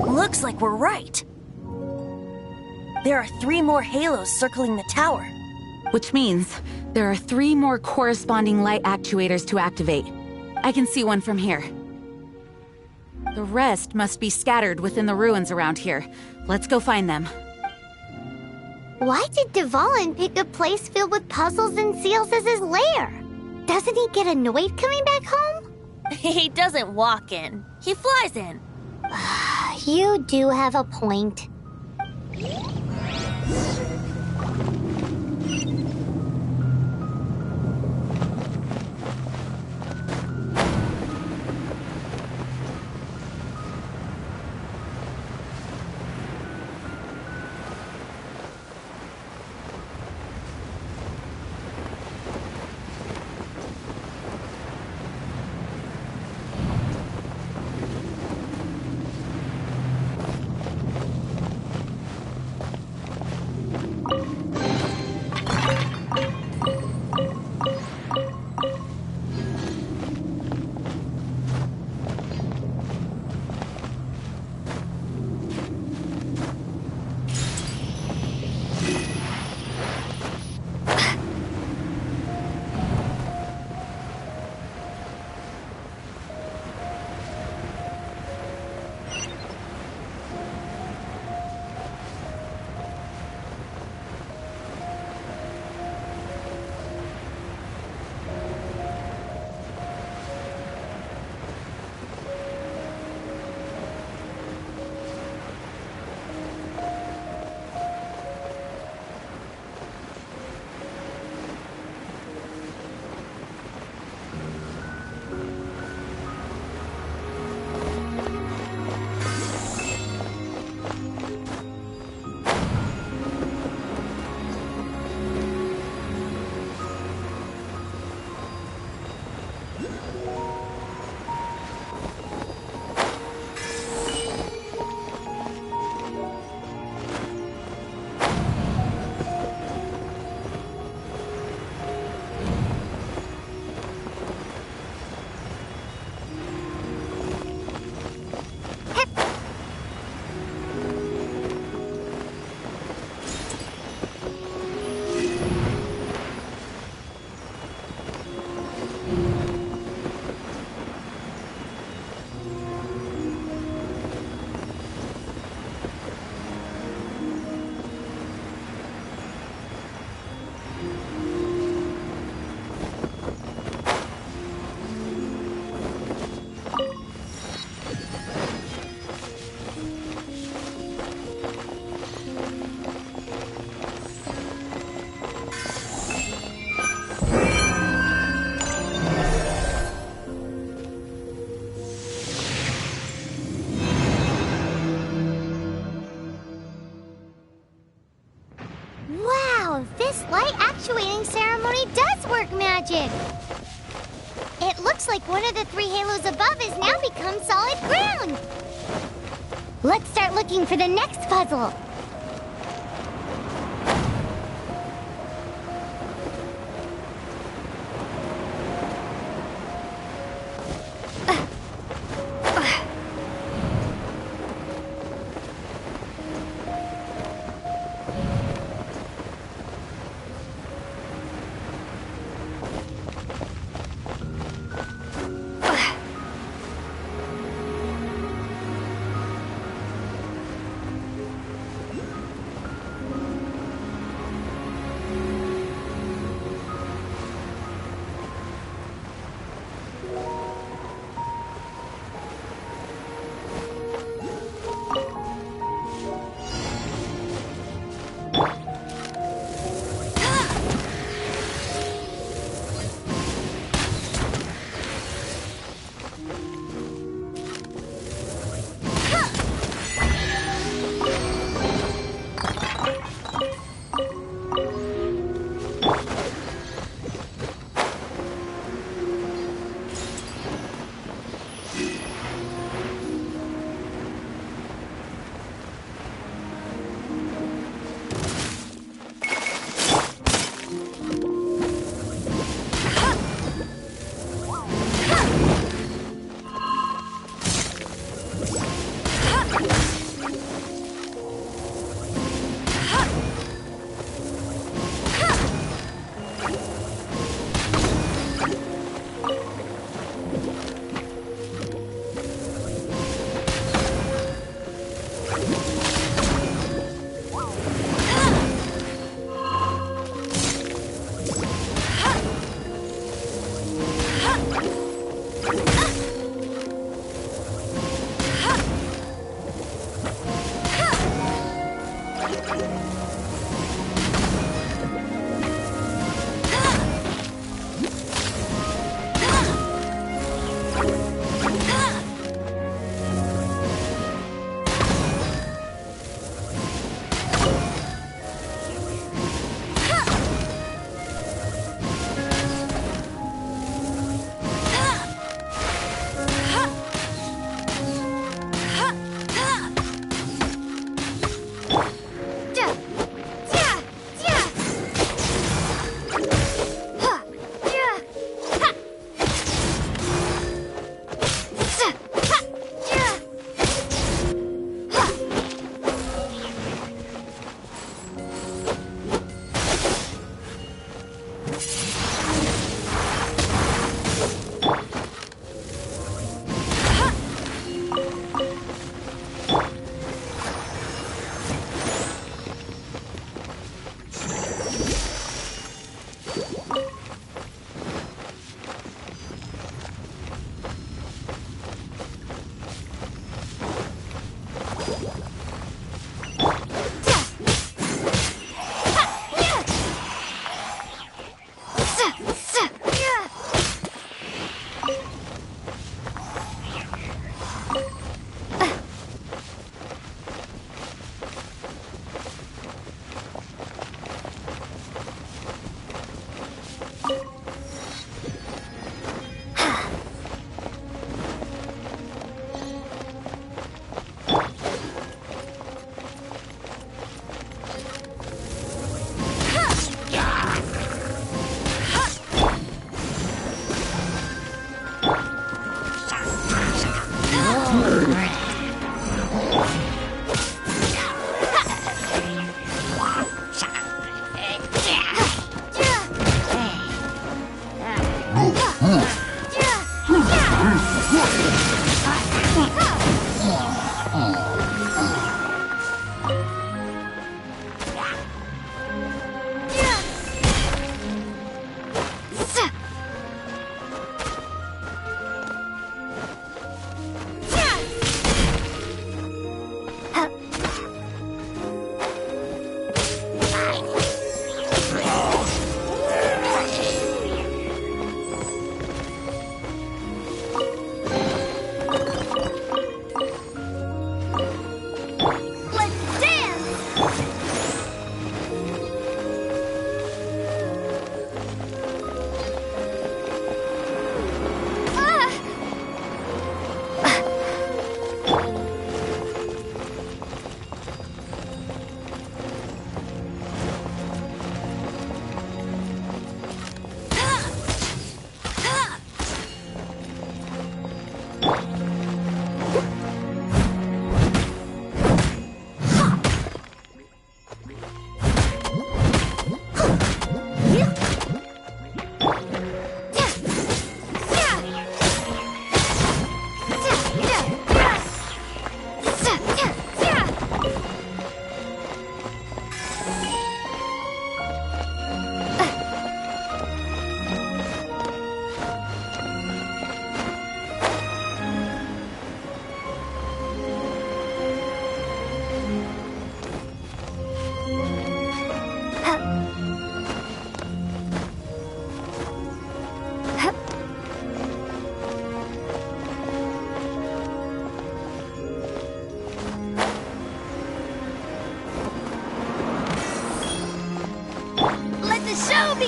Looks like we're right. There are 3 more halos circling the tower. Which means there are 3 more corresponding light actuators to activate. I can see one from here. The rest must be scattered within the ruins around here. Let's go find them. Why did Dvalin pick a place filled with puzzles and seals as his lair? Doesn't he get annoyed coming back home? He doesn't walk in. He flies in. You do have a point. this light actuating ceremony does work magic. It looks like one of the 3 halos above has now become solid ground. Let's start looking for the next puzzle.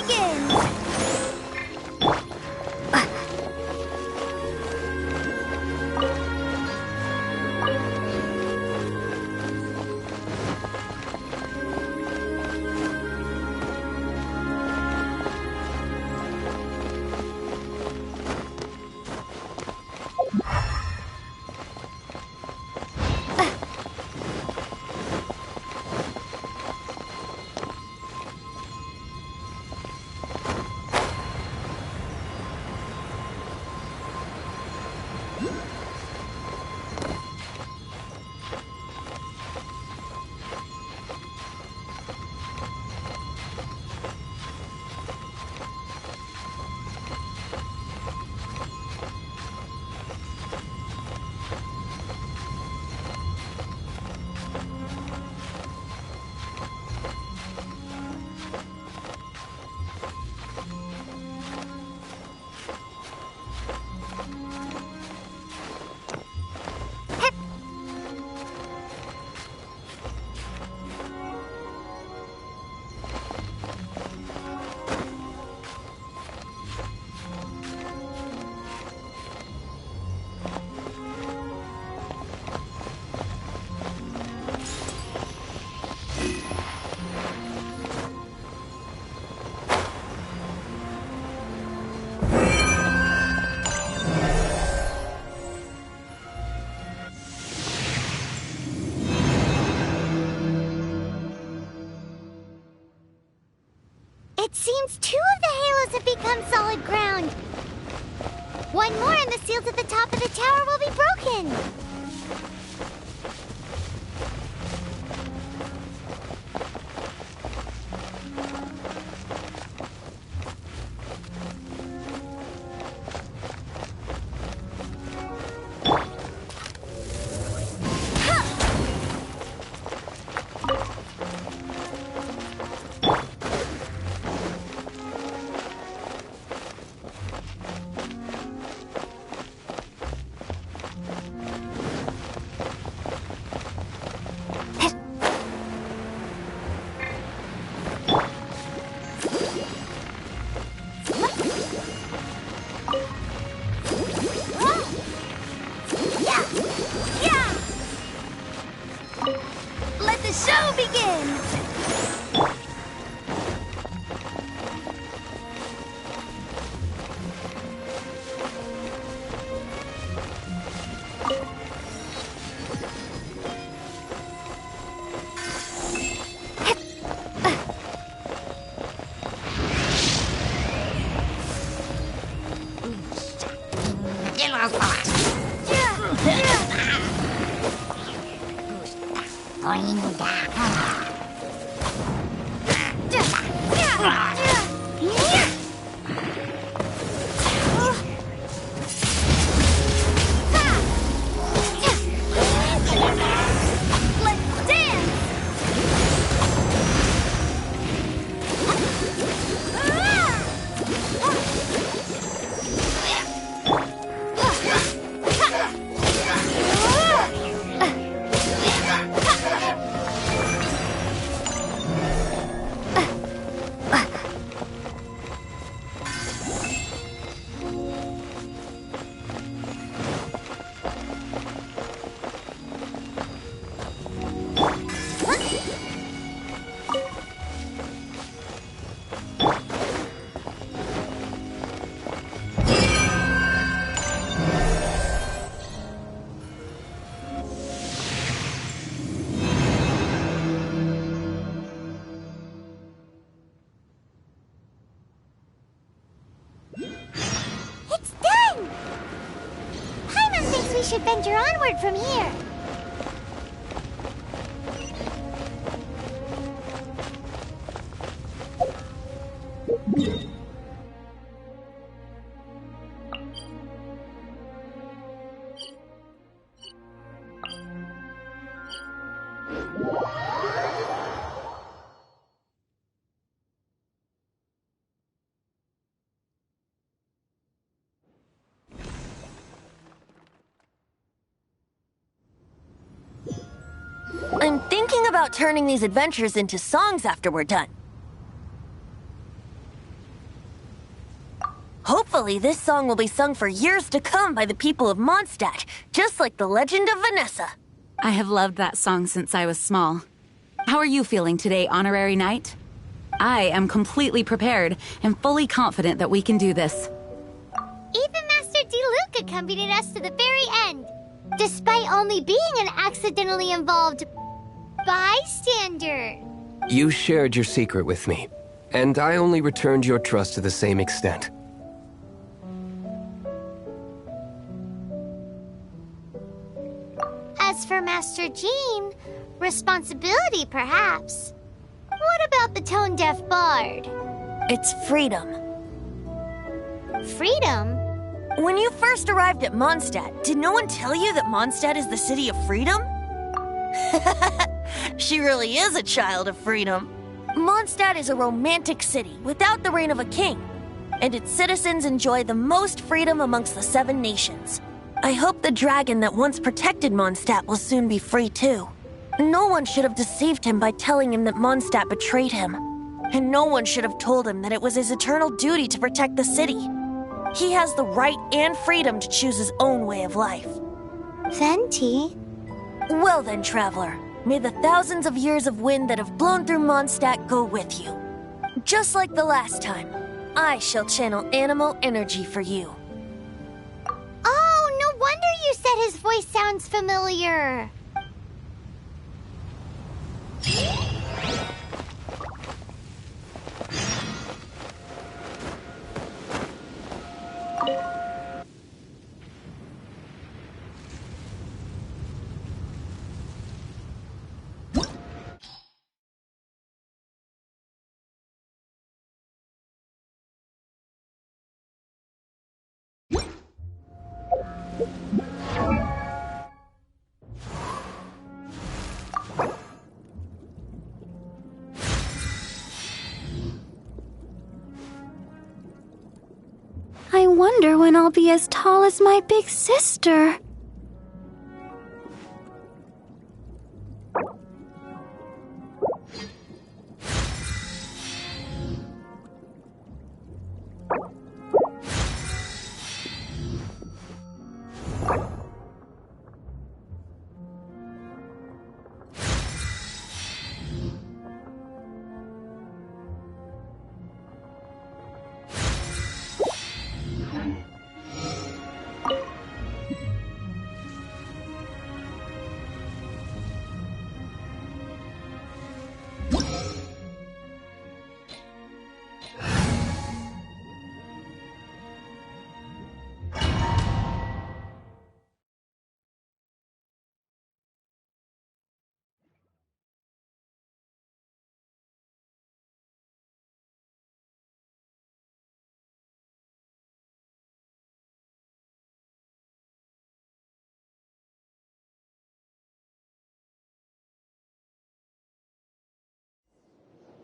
begins! It seems 2 of the halos have become solid ground. One more and the seals at the top of the tower will be broken. Let the show begin! We should venture onward from here. I'm thinking about turning these adventures into songs after we're done. Hopefully, this song will be sung for years to come by the people of Mondstadt, just like the legend of Vanessa. I have loved that song since I was small. How are you feeling today, Honorary Knight? I am completely prepared and fully confident that we can do this. Even Master D. Luke accompanied us to the very end, despite only being an accidentally involved bystander. You shared your secret with me, and I only returned your trust to the same extent. As for Master Jean, responsibility perhaps. What about the tone-deaf bard? It's freedom. Freedom? When you first arrived at Mondstadt, did no one tell you that Mondstadt is the city of freedom? She really is a child of freedom. Mondstadt is a romantic city without the reign of a king, and its citizens enjoy the most freedom amongst the 7 nations. I hope the dragon that once protected Mondstadt will soon be free too. No one should have deceived him by telling him that Mondstadt betrayed him. And no one should have told him that it was his eternal duty to protect the city. He has the right and freedom to choose his own way of life. Venti? Well then, traveler, may the thousands of years of wind that have blown through Mondstadt go with you. Just like the last time, I shall channel animal energy for you. Oh, no wonder you said his voice sounds familiar. I wonder when I'll be as tall as my big sister.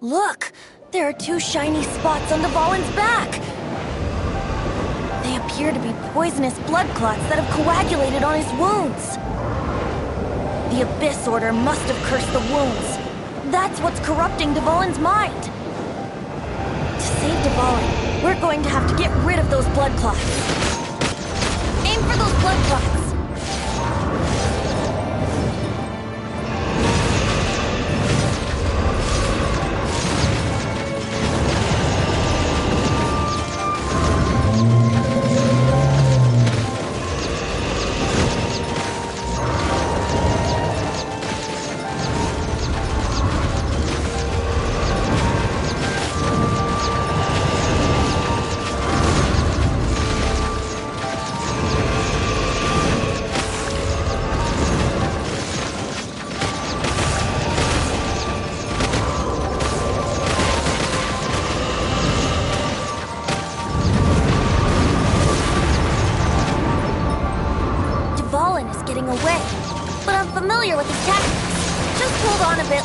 Look! There are 2 shiny spots on Dvalin's back! They appear to be poisonous blood clots that have coagulated on his wounds. The Abyss Order must have cursed the wounds. That's what's corrupting Dvalin's mind. To save Dvalin, we're going to have to get rid of those blood clots. Aim for those blood clots!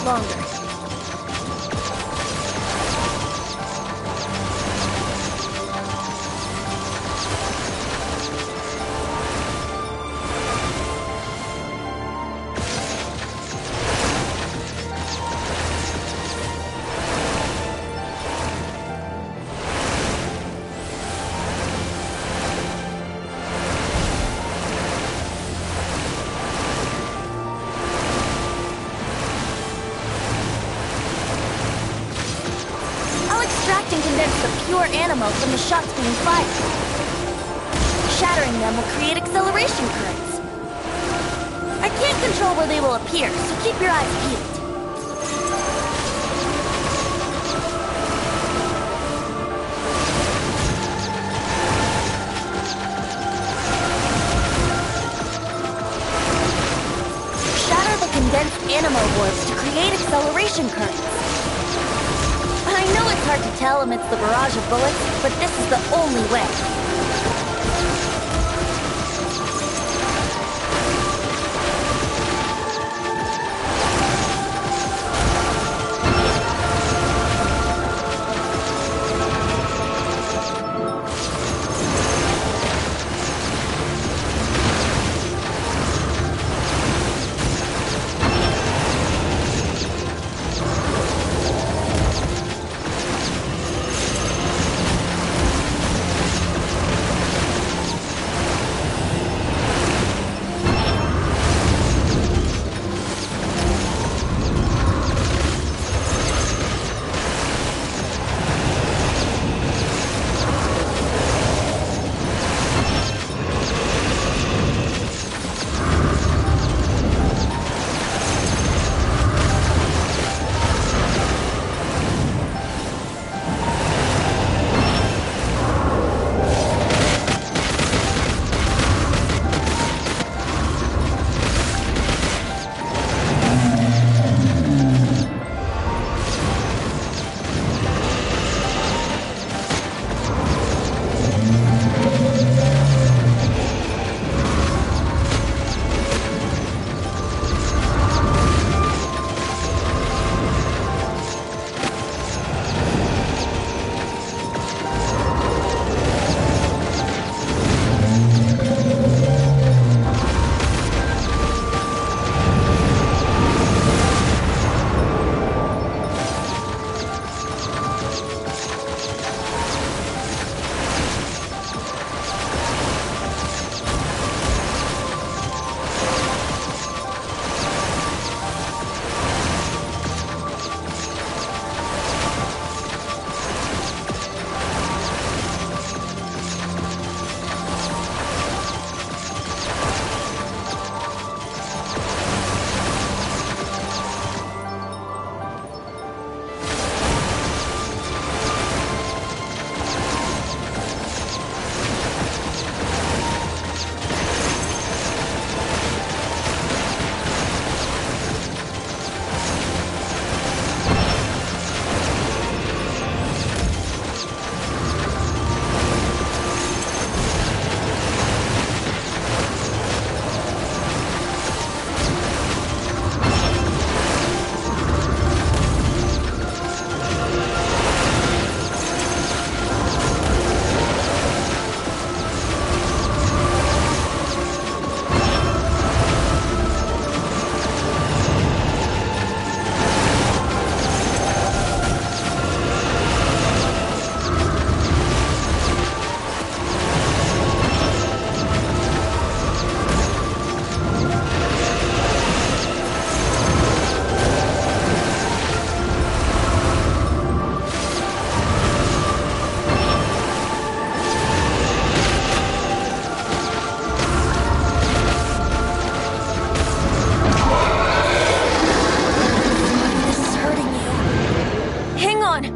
Longer. extract and condense the pure animo from the shots being fired. Shattering them will create acceleration currents. I can't control where they will appear, so keep your eyes peeled. Shatter the condensed animo orbs to create acceleration currents. I know it's hard to tell amidst the barrage of bullets, but this is the only way.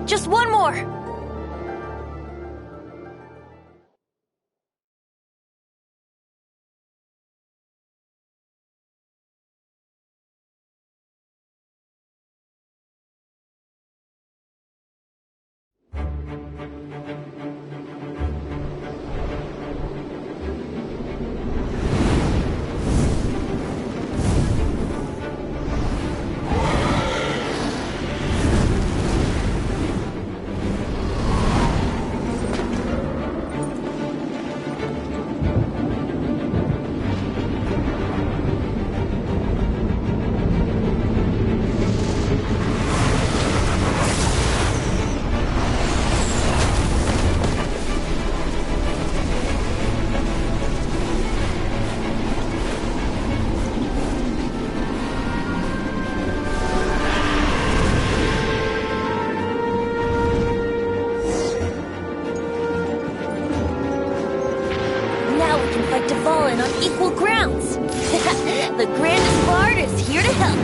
Just one more! equal grounds. The grandest bard is here to help.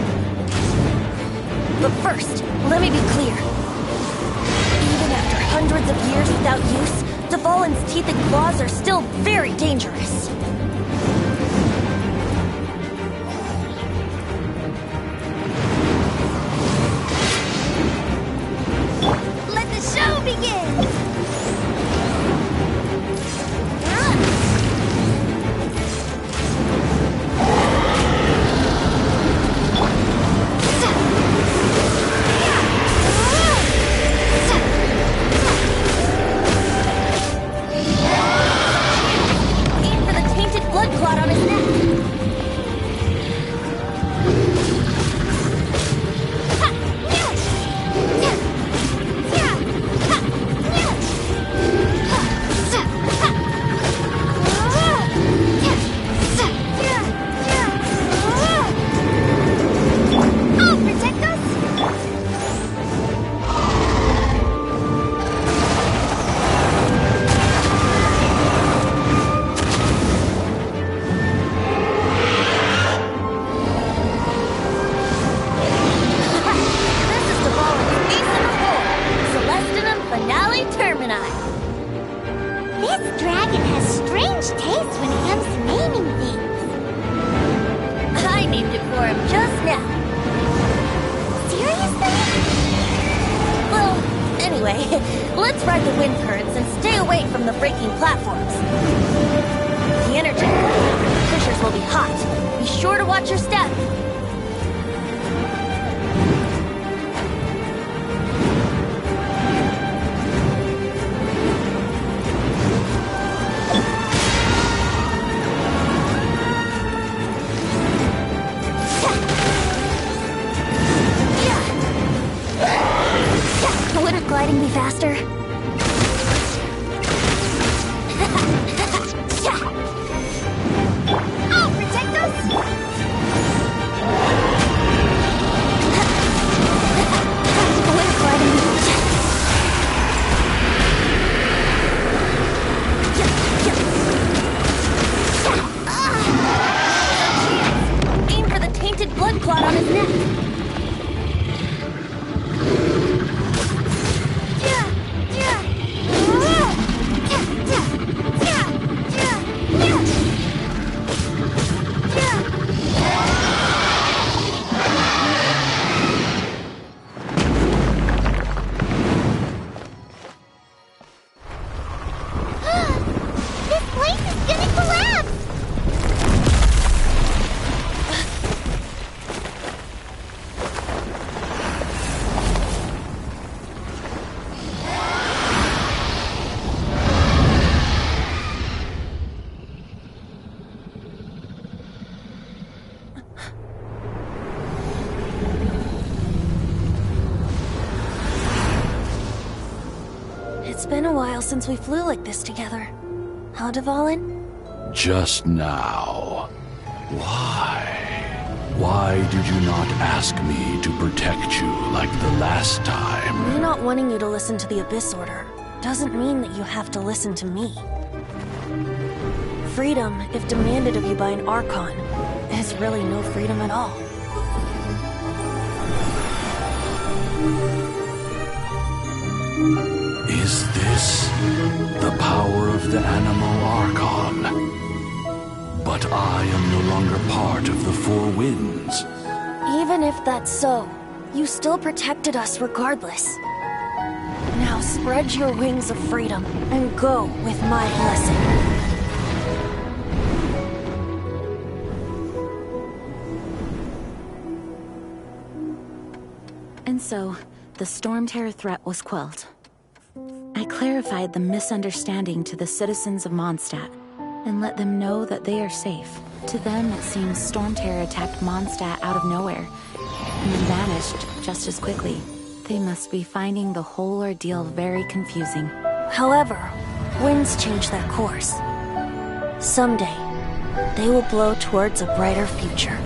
But first, let me be clear. Even after hundreds of years without use, Dvalin's teeth and claws are still very dangerous. Let the show begin! Aim for the tainted blood clot on his neck. I'll protect us! This is Dvalin's Ace number 4, Celestinum Finale Termini. This dragon has strange taste when it comes to naming things. I named it for him just now. Seriously? Well, anyway, let's ride the wind currents and stay away from the breaking platforms. The energy fissures will be hot. Be sure to watch your step. Wouldn't gliding be faster? I'll protect us! Wouldn't gliding Aim for the tainted blood clot on his neck. This place is gonna collapse! It's been a while since we flew like this together. Huh, Dvalin? Just now. Why? Why did you not ask me to protect you like the last time? Me not wanting you to listen to the Abyss Order doesn't mean that you have to listen to me. Freedom, if demanded of you by an Archon, is really no freedom at all. Is this the power of the Animal Archon? But I am no longer part of the Four Winds. Even if that's so, you still protected us regardless. Now spread your wings of freedom and go with my blessing. And so, the Storm Terror threat was quelled. I clarified the misunderstanding to the citizens of Mondstadt and let them know that they are safe. To them, it seems Storm Terror attacked Mondstadt out of nowhere and then vanished just as quickly. They must be finding the whole ordeal very confusing. However, winds change their course. Someday, they will blow towards a brighter future.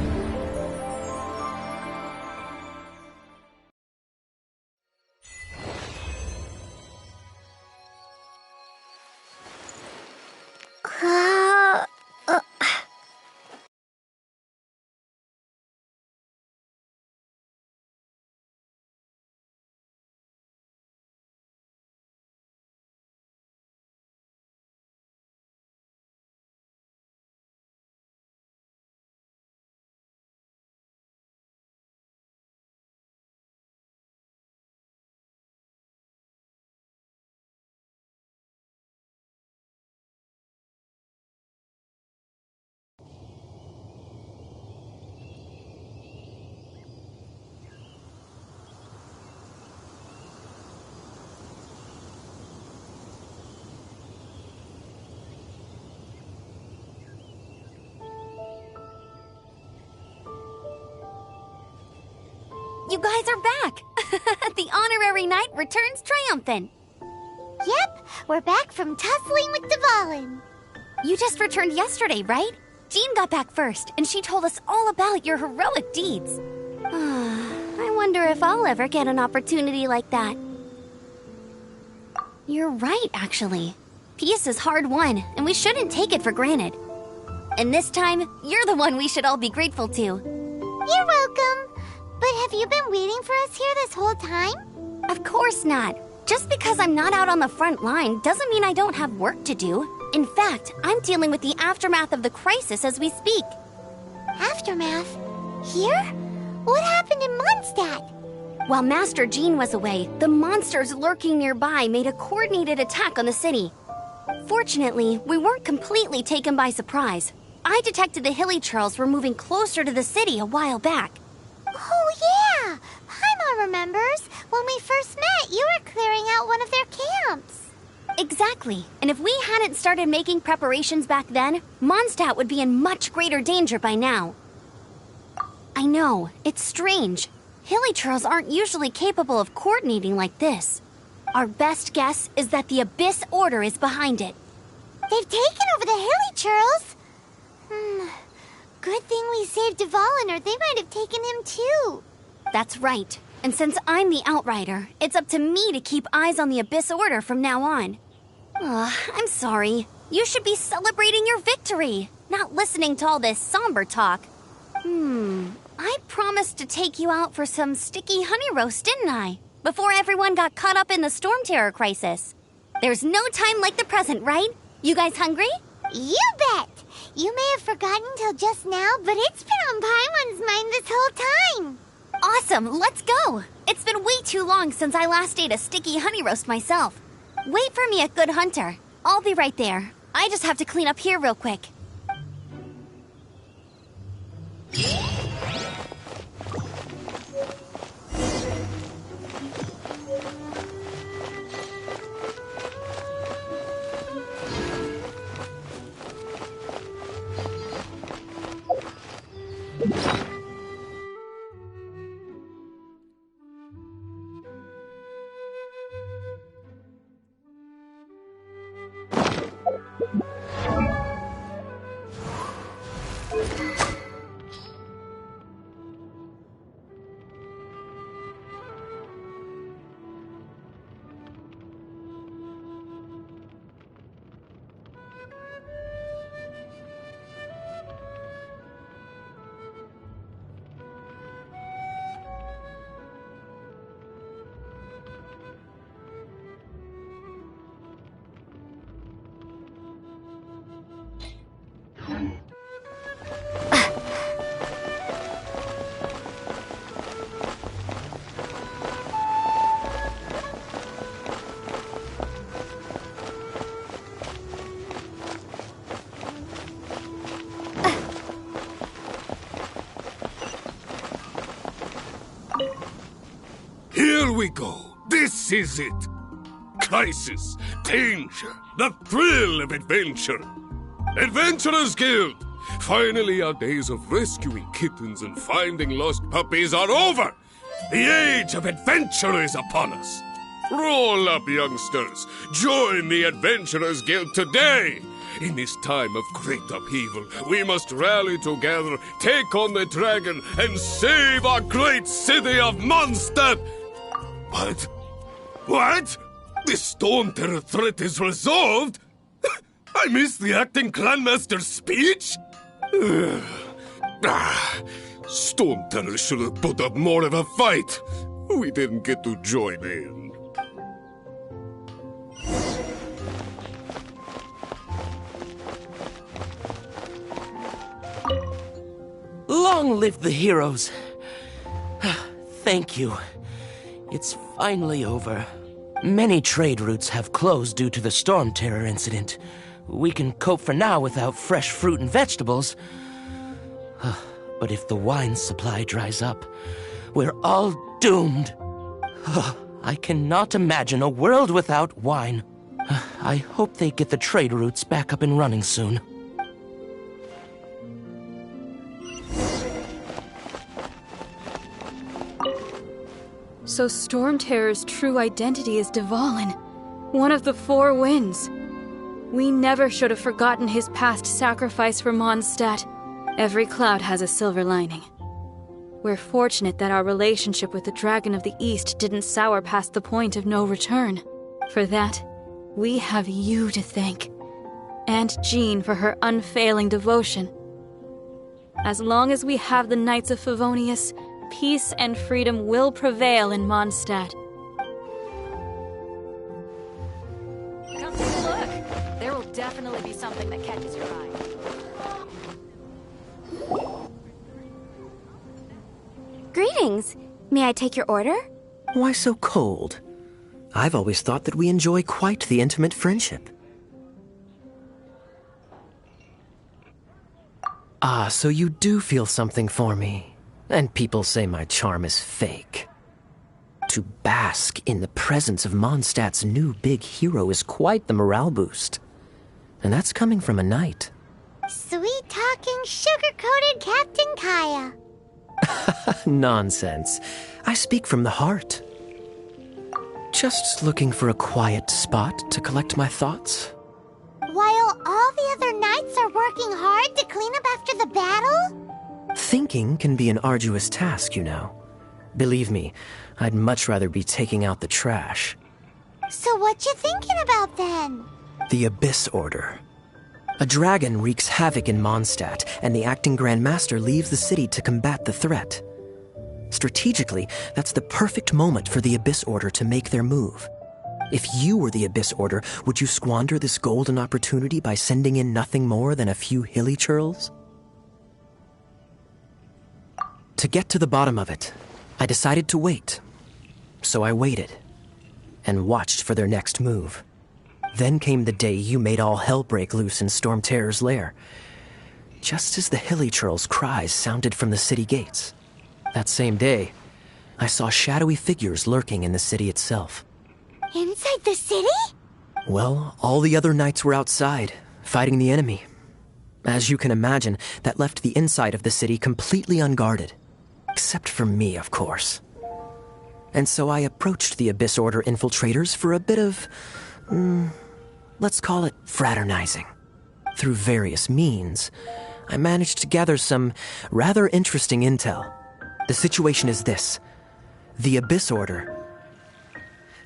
You guys are back! The honorary knight returns triumphant. Yep, we're back from tussling with Dvalin. You just returned yesterday, right? Jean got back first, and she told us all about your heroic deeds. I wonder if I'll ever get an opportunity like that. You're right, actually. Peace is hard won, and we shouldn't take it for granted. And this time, you're the one we should all be grateful to. You're welcome. But have you been waiting for us here this whole time? Of course not. Just because I'm not out on the front line doesn't mean I don't have work to do. In fact, I'm dealing with the aftermath of the crisis as we speak. Aftermath? Here? What happened in Mondstadt? While Master Jean was away, the monsters lurking nearby made a coordinated attack on the city. Fortunately, we weren't completely taken by surprise. I detected the Hilly Churls were moving closer to the city a while back. Oh, yeah! Paimon remembers. When we first met, you were clearing out one of their camps. Exactly. And if we hadn't started making preparations back then, Mondstadt would be in much greater danger by now. I know, it's strange. Hilly Churls aren't usually capable of coordinating like this. Our best guess is that the Abyss Order is behind it. They've taken over the Hilly Churls? Good thing we saved Dvalin, or they might have taken him too. That's right. And since I'm the Outrider, it's up to me to keep eyes on the Abyss Order from now on. I'm sorry. You should be celebrating your victory, not listening to all this somber talk. I promised to take you out for some sticky honey roast, didn't I? Before everyone got caught up in the storm terror crisis. There's no time like the present, right? You guys hungry? You bet! You may have forgotten till just now, but it's been on Paimon's mind this whole time. Awesome, let's go! It's been way too long since I last ate a sticky honey roast myself. Wait for me at Good Hunter. I'll be right there. I just have to clean up here real quick. Here we go. This is it. Crisis, danger, the thrill of adventure. Adventurers Guild! Finally, our days of rescuing kittens and finding lost puppies are over! The age of adventure is upon us! Roll up, youngsters! Join the Adventurers Guild today! In this time of great upheaval, we must rally together, take on the dragon, and save our great city of Mondstadt! What? What? The Storm Terror threat is resolved? I missed the acting clanmaster's speech? Storm Terror should have put up more of a fight. We didn't get to join in. Long live the heroes. Thank you. It's finally over. Many trade routes have closed due to the Storm Terror incident. We can cope for now without fresh fruit and vegetables. But if the wine supply dries up, we're all doomed. I cannot imagine a world without wine. I hope they get the trade routes back up and running soon. So Storm Terror's true identity is Dvalin, one of the Four Winds. We never should have forgotten his past sacrifice for Mondstadt. Every cloud has a silver lining. We're fortunate that our relationship with the Dragon of the East didn't sour past the point of no return. For that, we have you to thank. And Jean for her unfailing devotion. As long as we have the Knights of Favonius, peace and freedom will prevail in Mondstadt. Come take a look. There will definitely be something that catches your eye. Greetings. May I take your order? Why so cold? I've always thought that we enjoy quite the intimate friendship. Ah, so you do feel something for me. And people say my charm is fake. To bask in the presence of Mondstadt's new big hero is quite the morale boost. And that's coming from a knight. Sweet-talking, sugar-coated Captain Kaya. Nonsense. I speak from the heart. Just looking for a quiet spot to collect my thoughts. While all the other knights are working hard to clean up after the battle? Thinking can be an arduous task, you know. Believe me, I'd much rather be taking out the trash. So what you thinking about then? The Abyss Order. A dragon wreaks havoc in Mondstadt, and the acting Grand Master leaves the city to combat the threat. Strategically, that's the perfect moment for the Abyss Order to make their move. If you were the Abyss Order, would you squander this golden opportunity by sending in nothing more than a few hilly churls? To get to the bottom of it, I decided to wait. So I waited, and watched for their next move. Then came the day you made all hell break loose in Storm Terror's lair, just as the hilly churl's cries sounded from the city gates. That same day, I saw shadowy figures lurking in the city itself. Inside the city? Well, all the other knights were outside, fighting the enemy. As you can imagine, that left the inside of the city completely unguarded. Except for me, of course. And so I approached the Abyss Order infiltrators for a bit of, let's call it fraternizing. Through various means, I managed to gather some rather interesting intel. The situation is this. The Abyss Order,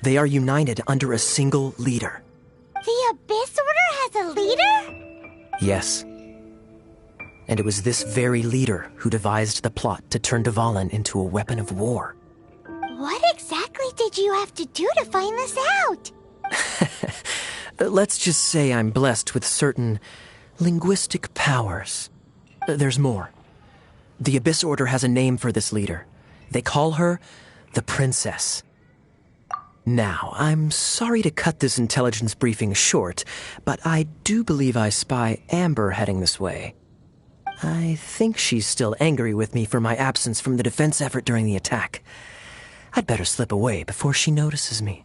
they are united under a single leader. The Abyss Order has a leader? Yes. And it was this very leader who devised the plot to turn Dvalin into a weapon of war. What exactly did you have to do to find this out? Let's just say I'm blessed with certain linguistic powers. There's more. The Abyss Order has a name for this leader. They call her the Princess. Now, I'm sorry to cut this intelligence briefing short, but I do believe I spy Amber heading this way. I think she's still angry with me for my absence from the defense effort during the attack. I'd better slip away before she notices me.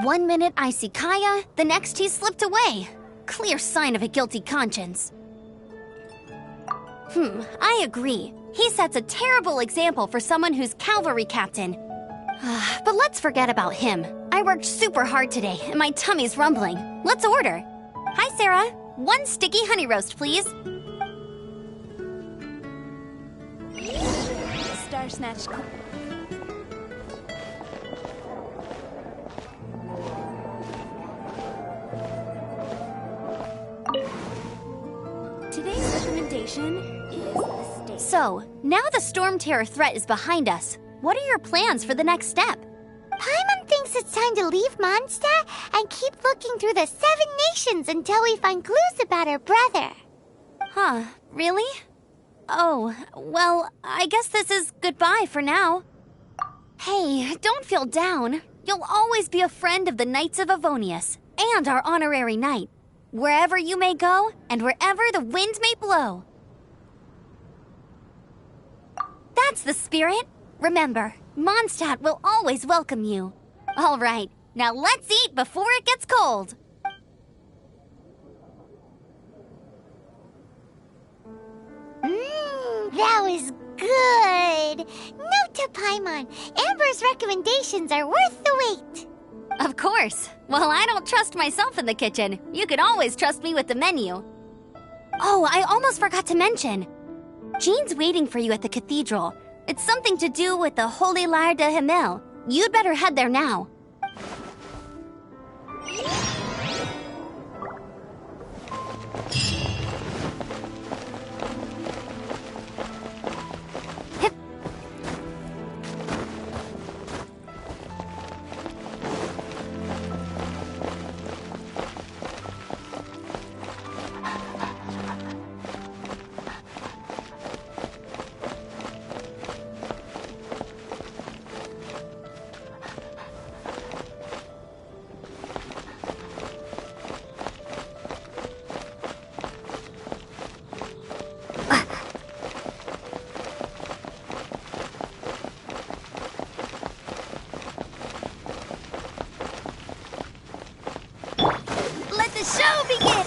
One minute I see Kaya, the next he slipped away. Clear sign of a guilty conscience. I agree. He sets a terrible example for someone who's cavalry captain. But let's forget about him. I worked super hard today, and my tummy's rumbling. Let's order. Hi, Sarah. 1 sticky honey roast, please. Star Snatch. Today's recommendation is the steak. So, now the Storm Terror threat is behind us. What are your plans for the next step? Paimon thinks it's time to leave Mondstadt and keep looking through the 7 nations until we find clues about her brother. Huh, really? Oh, well, I guess this is goodbye for now. Hey, don't feel down. You'll always be a friend of the Knights of Favonius and our honorary knight. Wherever you may go, and wherever the wind may blow. That's the spirit. Remember, Mondstadt will always welcome you. All right, now let's eat before it gets cold. Mmm, That was good. Note to Paimon, Amber's recommendations are worth the wait. Of course. Well, I don't trust myself in the kitchen. You can always trust me with the menu. Oh, I almost forgot to mention. Jean's waiting for you at the cathedral. It's something to do with the Holy Lyre de Himmel. You'd better head there now. Let the show begin!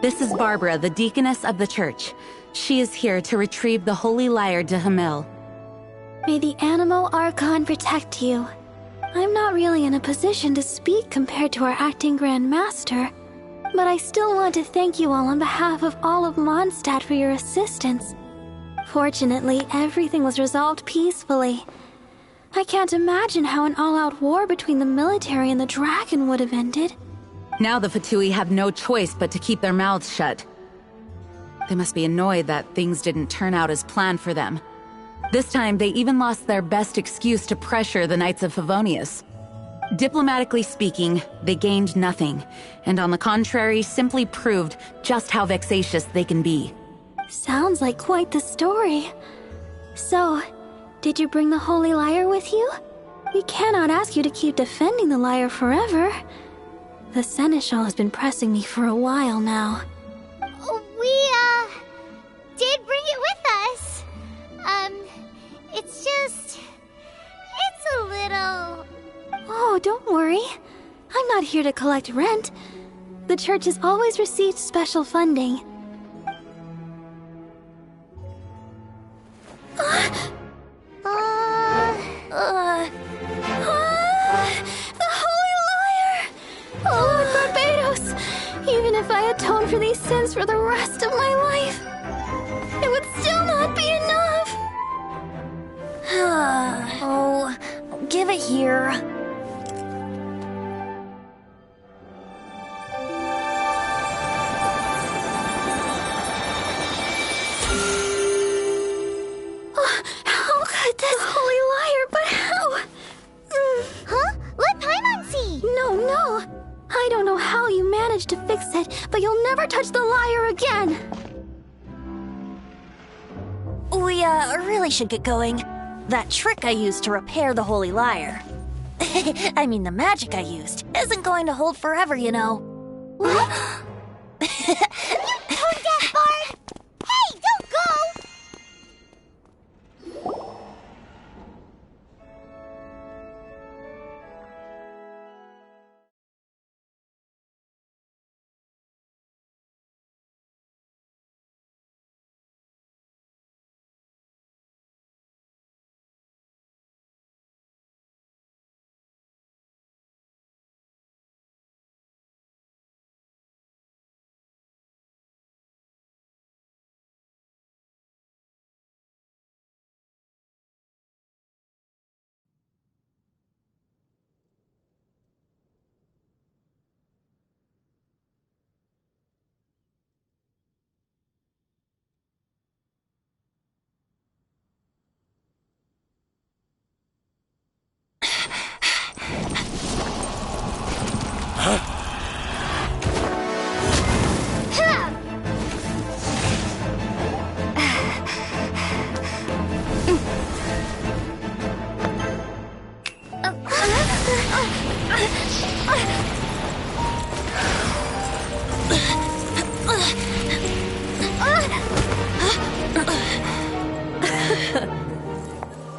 This is Barbara, the deaconess of the church. She is here to retrieve the Holy Lyre de Himmel. May the Animal Archon protect you. I'm not really in a position to speak compared to our acting Grand Master, but I still want to thank you all on behalf of all of Mondstadt for your assistance. Fortunately, everything was resolved peacefully. I can't imagine how an all-out war between the military and the dragon would have ended. Now the Fatui have no choice but to keep their mouths shut. They must be annoyed that things didn't turn out as planned for them. This time, they even lost their best excuse to pressure the Knights of Favonius. Diplomatically speaking, they gained nothing, and on the contrary, simply proved just how vexatious they can be. Sounds like quite the story. So, did you bring the Holy Lyre with you? We cannot ask you to keep defending the lyre forever. The Seneschal has been pressing me for a while now. We, did bring it with us. It's just... it's a little... Oh, don't worry. I'm not here to collect rent. The church has always received special funding. The Holy Lyre! Oh, Lord Barbados! Even if I atone for these sins for the rest of my life, it would still not be enough! Oh, give it here. How could this Holy Lyre, but how? Huh? Let Paimon see! No. I don't know how you managed to fix it, but you'll never touch the lyre again! We, really should get going. That trick I used to repair the Holy Lyre. I mean, the magic I used isn't going to hold forever, you know. What?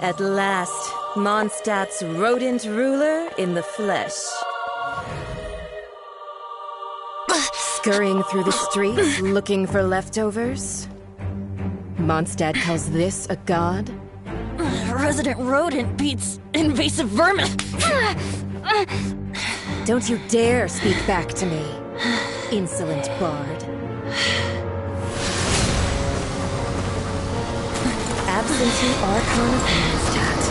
At last, Mondstadt's rodent ruler in the flesh. Scurrying through the streets, looking for leftovers? Mondstadt calls this a god? Resident rodent beats invasive vermin. Don't you dare speak back to me, insolent bard. Absentee Archon of Mondstadt.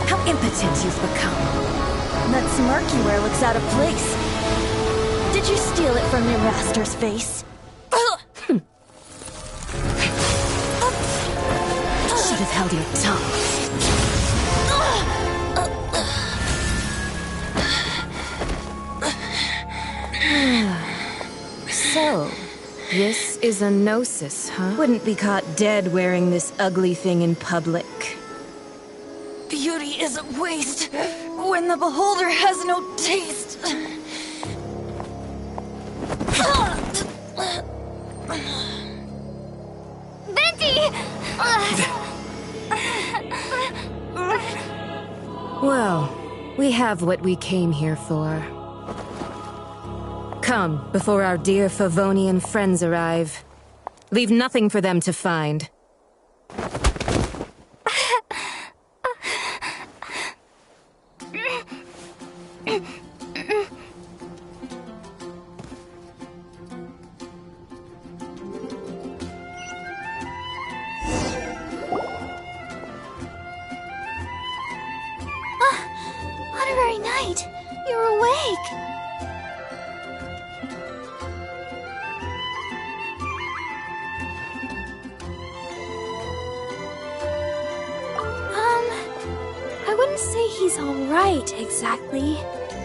How impotent you've become. That smirk you wear looks out of place. Did you steal it from your master's face? Should have held your tongue. So, this is a gnosis, huh? Wouldn't be caught dead wearing this ugly thing in public. Beauty is a waste when the beholder has no taste. Venti! Well, we have what we came here for. Come, before our dear Favonian friends arrive. Leave nothing for them to find. Honorary Knight, you're awake. I wouldn't say he's alright, exactly.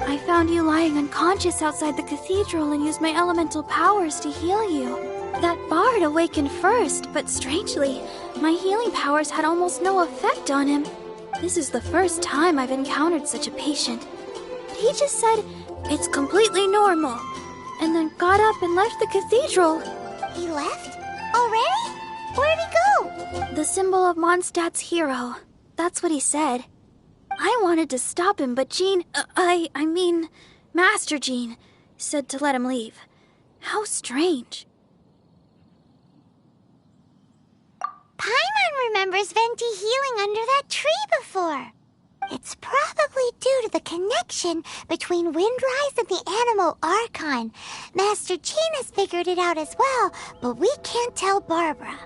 I found you lying unconscious outside the cathedral and used my elemental powers to heal you. That bard awakened first, but strangely, my healing powers had almost no effect on him. This is the first time I've encountered such a patient. He just said, it's completely normal, and then got up and left the cathedral. He left? Already? Where'd he go? The symbol of Mondstadt's hero. That's what he said. I wanted to stop him, but Jean, I mean, Master Jean, said to let him leave. How strange. Paimon remembers Venti healing under that tree before. It's probably due to the connection between Windrise and the Animal Archon. Master Jean has figured it out as well, but we can't tell Barbara.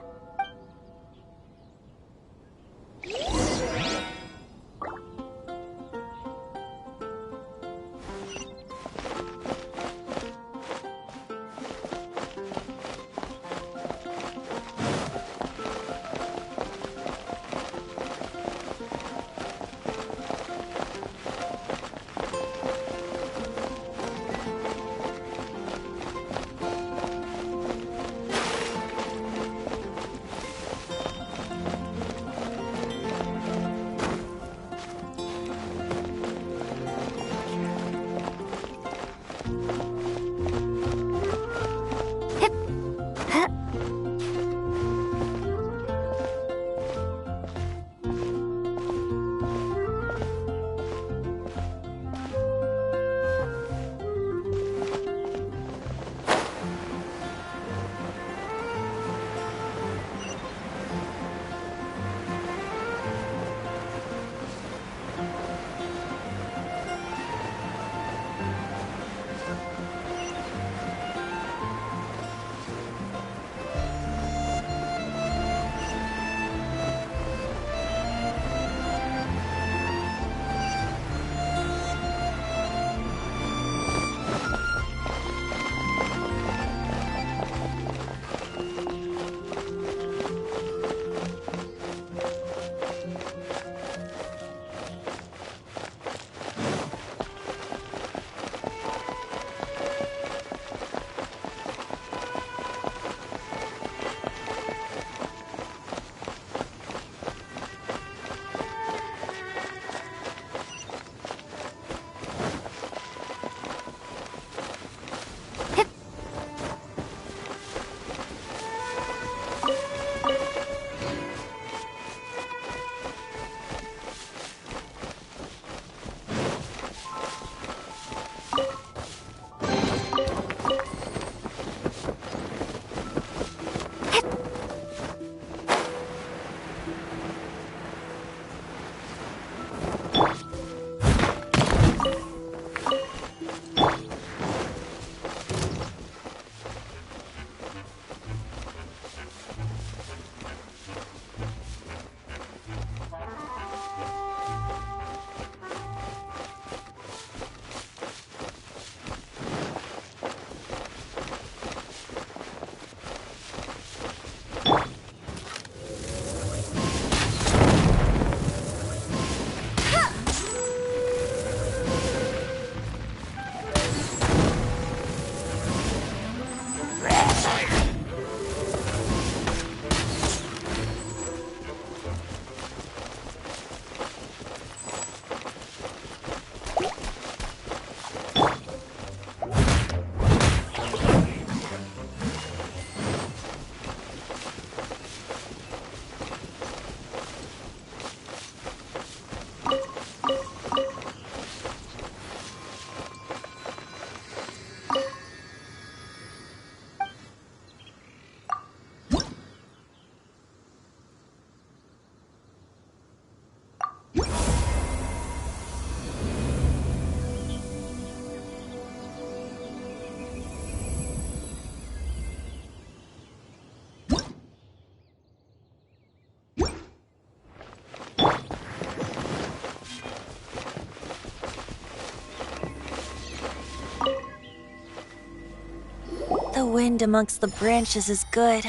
wind amongst the branches is good.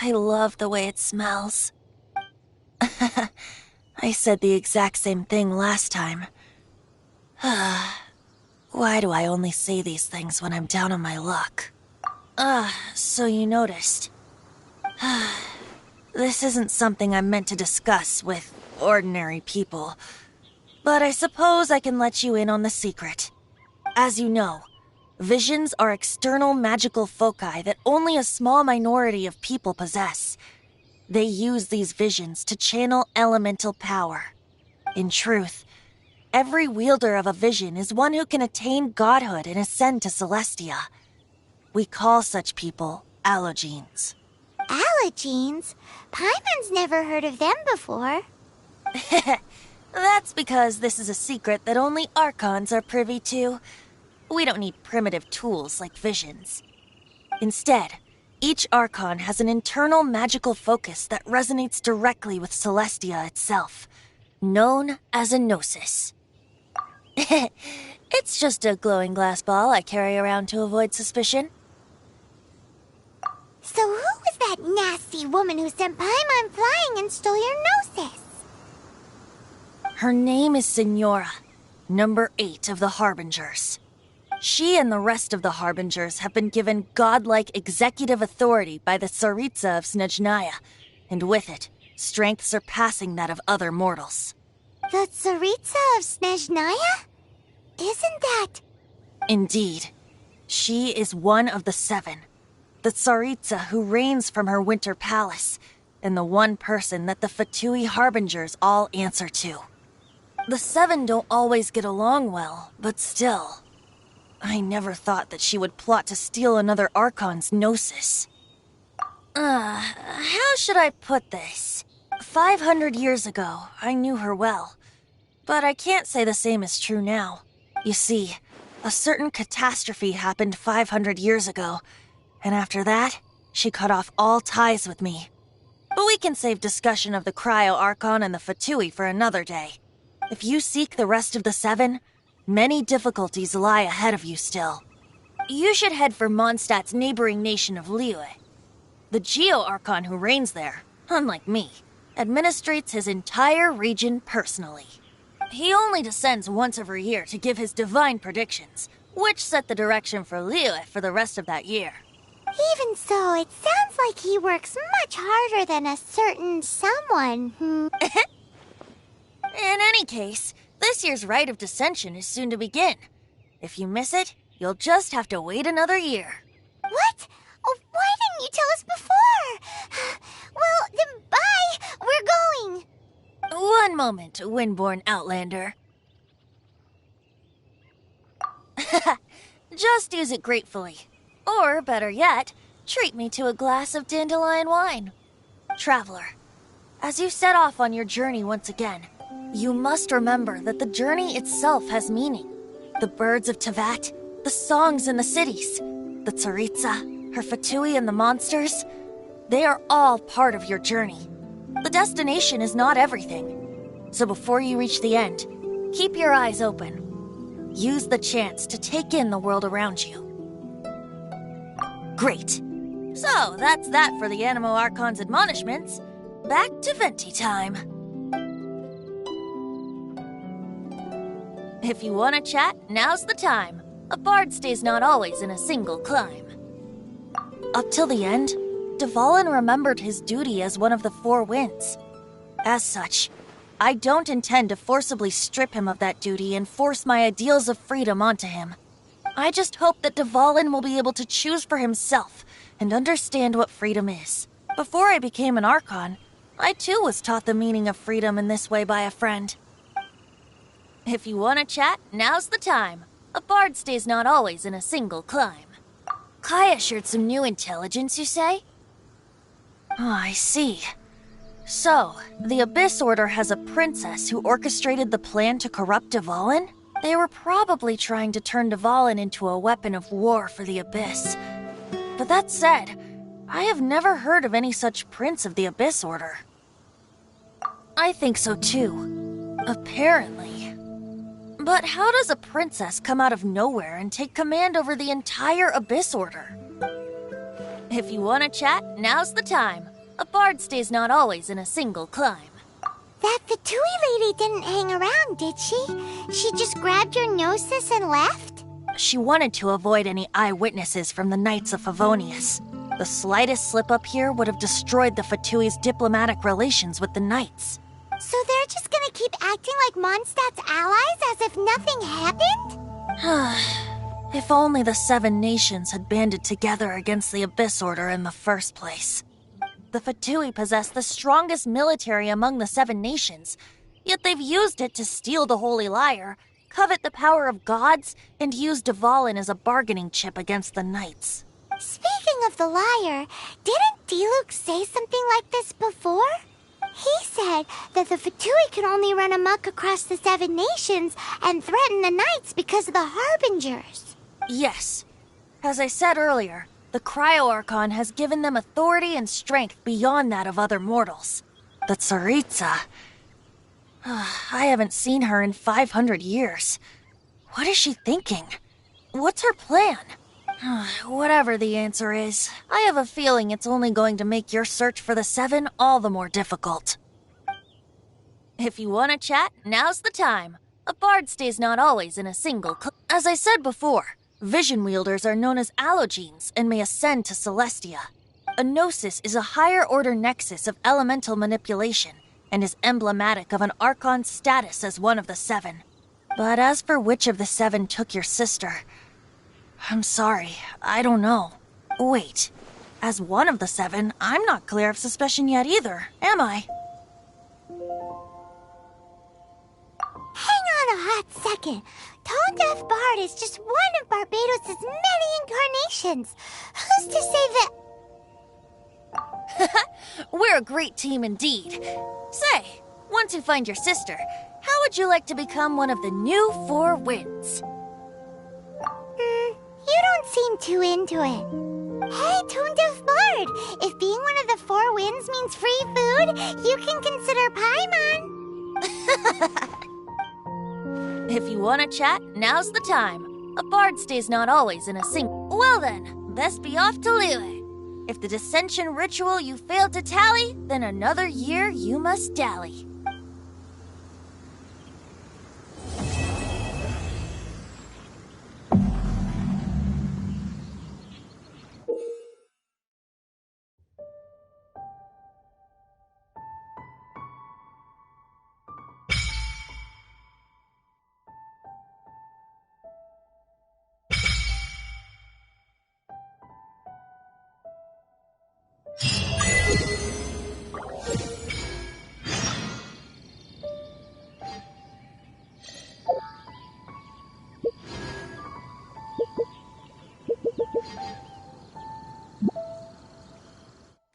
I love the way it smells. I said the exact same thing last time. Why do I only say these things when I'm down on my luck? So you noticed. This isn't something I'm meant to discuss with ordinary people, but I suppose I can let you in on the secret. As you know, visions are external magical foci that only a small minority of people possess. They use these visions to channel elemental power. In truth, every wielder of a vision is one who can attain godhood and ascend to Celestia. We call such people allogenes. Allogenes? Paimon's never heard of them before. That's because this is a secret that only Archons are privy to. We don't need primitive tools like visions. Instead, each Archon has an internal magical focus that resonates directly with Celestia itself, known as a gnosis. It's just a glowing glass ball I carry around to avoid suspicion. So who was that nasty woman who sent Paimon flying and stole your gnosis? Her name is Signora, number 8 of the Harbingers. She and the rest of the Harbingers have been given godlike executive authority by the Tsaritsa of Snezhnaya, and with it, strength surpassing that of other mortals. The Tsaritsa of Snezhnaya? Isn't that... Indeed. She is one of the 7. The Tsaritsa who reigns from her winter palace, and the one person that the Fatui Harbingers all answer to. The 7 don't always get along well, but still... I never thought that she would plot to steal another Archon's gnosis. How should I put this? 500 years ago, I knew her well. But I can't say the same is true now. You see, a certain catastrophe happened 500 years ago, and after that, she cut off all ties with me. But we can save discussion of the Cryo Archon and the Fatui for another day. If you seek the rest of the 7, many difficulties lie ahead of you still. You should head for Mondstadt's neighboring nation of Liyue. The Geo-Archon who reigns there, unlike me, administrates his entire region personally. He only descends once every year to give his divine predictions, which set the direction for Liyue for the rest of that year. Even so, it sounds like he works much harder than a certain someone. In any case, this year's Rite of Descension is soon to begin. If you miss it, you'll just have to wait another year. What? Oh, why didn't you tell us before? Well, then bye! We're going! One moment, Windborn Outlander. Just use it gratefully. Or, better yet, treat me to a glass of dandelion wine. Traveler, as you set off on your journey once again, you must remember that the journey itself has meaning. The birds of Tevat, the songs in the cities, the Tsaritsa, her Fatui and the monsters, they are all part of your journey. The destination is not everything. So before you reach the end, keep your eyes open. Use the chance to take in the world around you. Great. So, that's that for the Animo Archon's admonishments. Back to Venti time. If you want to chat, now's the time. A bard stays not always in a single climb. Up till the end, Dvalin remembered his duty as one of the 4 winds. As such, I don't intend to forcibly strip him of that duty and force my ideals of freedom onto him. I just hope that Dvalin will be able to choose for himself and understand what freedom is. Before I became an Archon, I too was taught the meaning of freedom in this way by a friend. If you want to chat, now's the time. A bard stays not always in a single climb. Kaya shared some new intelligence, you say? Oh, I see. So, the Abyss Order has a princess who orchestrated the plan to corrupt Dvalin? They were probably trying to turn Dvalin into a weapon of war for the Abyss. But that said, I have never heard of any such prince of the Abyss Order. I think so too. Apparently. But how does a princess come out of nowhere and take command over the entire Abyss Order? If you want to chat, now's the time. A bard stays not always in a single climb. That Fatui lady didn't hang around, did she? She just grabbed your gnosis and left? She wanted to avoid any eyewitnesses from the Knights of Favonius. The slightest slip-up here would have destroyed the Fatui's diplomatic relations with the Knights. So they're just gonna keep acting like Mondstadt's allies as if nothing happened? If only the 7 nations had banded together against the Abyss Order in the first place. The Fatui possess the strongest military among the 7 nations, yet they've used it to steal the Holy Lyre, covet the power of gods, and use Dvalin as a bargaining chip against the Knights. Speaking of the lyre, didn't Diluc say something like this before? He said that the Fatui can only run amok across the 7 nations and threaten the Knights because of the Harbingers. Yes. As I said earlier, the Cryo-Archon has given them authority and strength beyond that of other mortals. The Tsaritsa... I haven't seen her in 500 years. What is she thinking? What's her plan? Whatever the answer is, I have a feeling it's only going to make your search for the 7 all the more difficult. If you want to chat, now's the time. A bard stays not always in a single As I said before, vision wielders are known as allogenes and may ascend to Celestia. A gnosis is a higher-order nexus of elemental manipulation and is emblematic of an Archon's status as one of the 7. But as for which of the 7 took your sister... I'm sorry, I don't know. Wait, as one of the 7, I'm not clear of suspicion yet either, am I? Hang on a hot second. Tone Deaf Bard is just one of Barbados' many incarnations. Who's to say that... We're a great team indeed. Say, once you find your sister, how would you like to become one of the new 4 winds? You don't seem too into it. Hey, Tone Deaf Bard, if being one of the 4 winds means free food, you can consider Paimon. If you want to chat, now's the time. A bard stays not always in a single... Well then, best be off to Liyue. If the dissension ritual you failed to tally, then another year you must dally.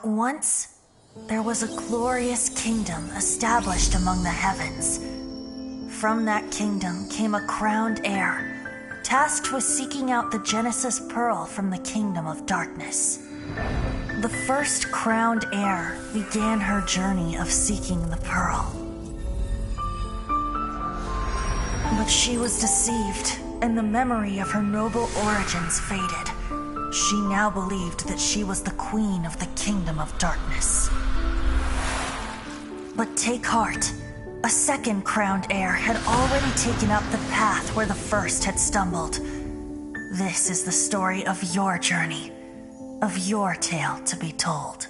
Once, there was a glorious kingdom established among the heavens. From that kingdom came a crowned heir, tasked with seeking out the Genesis Pearl from the kingdom of darkness. The first crowned heir began her journey of seeking the pearl. But she was deceived, and the memory of her noble origins faded. She now believed that she was the queen of the kingdom of darkness. But take heart. A second crowned heir had already taken up the path where the first had stumbled. This is the story of your journey, of your tale to be told.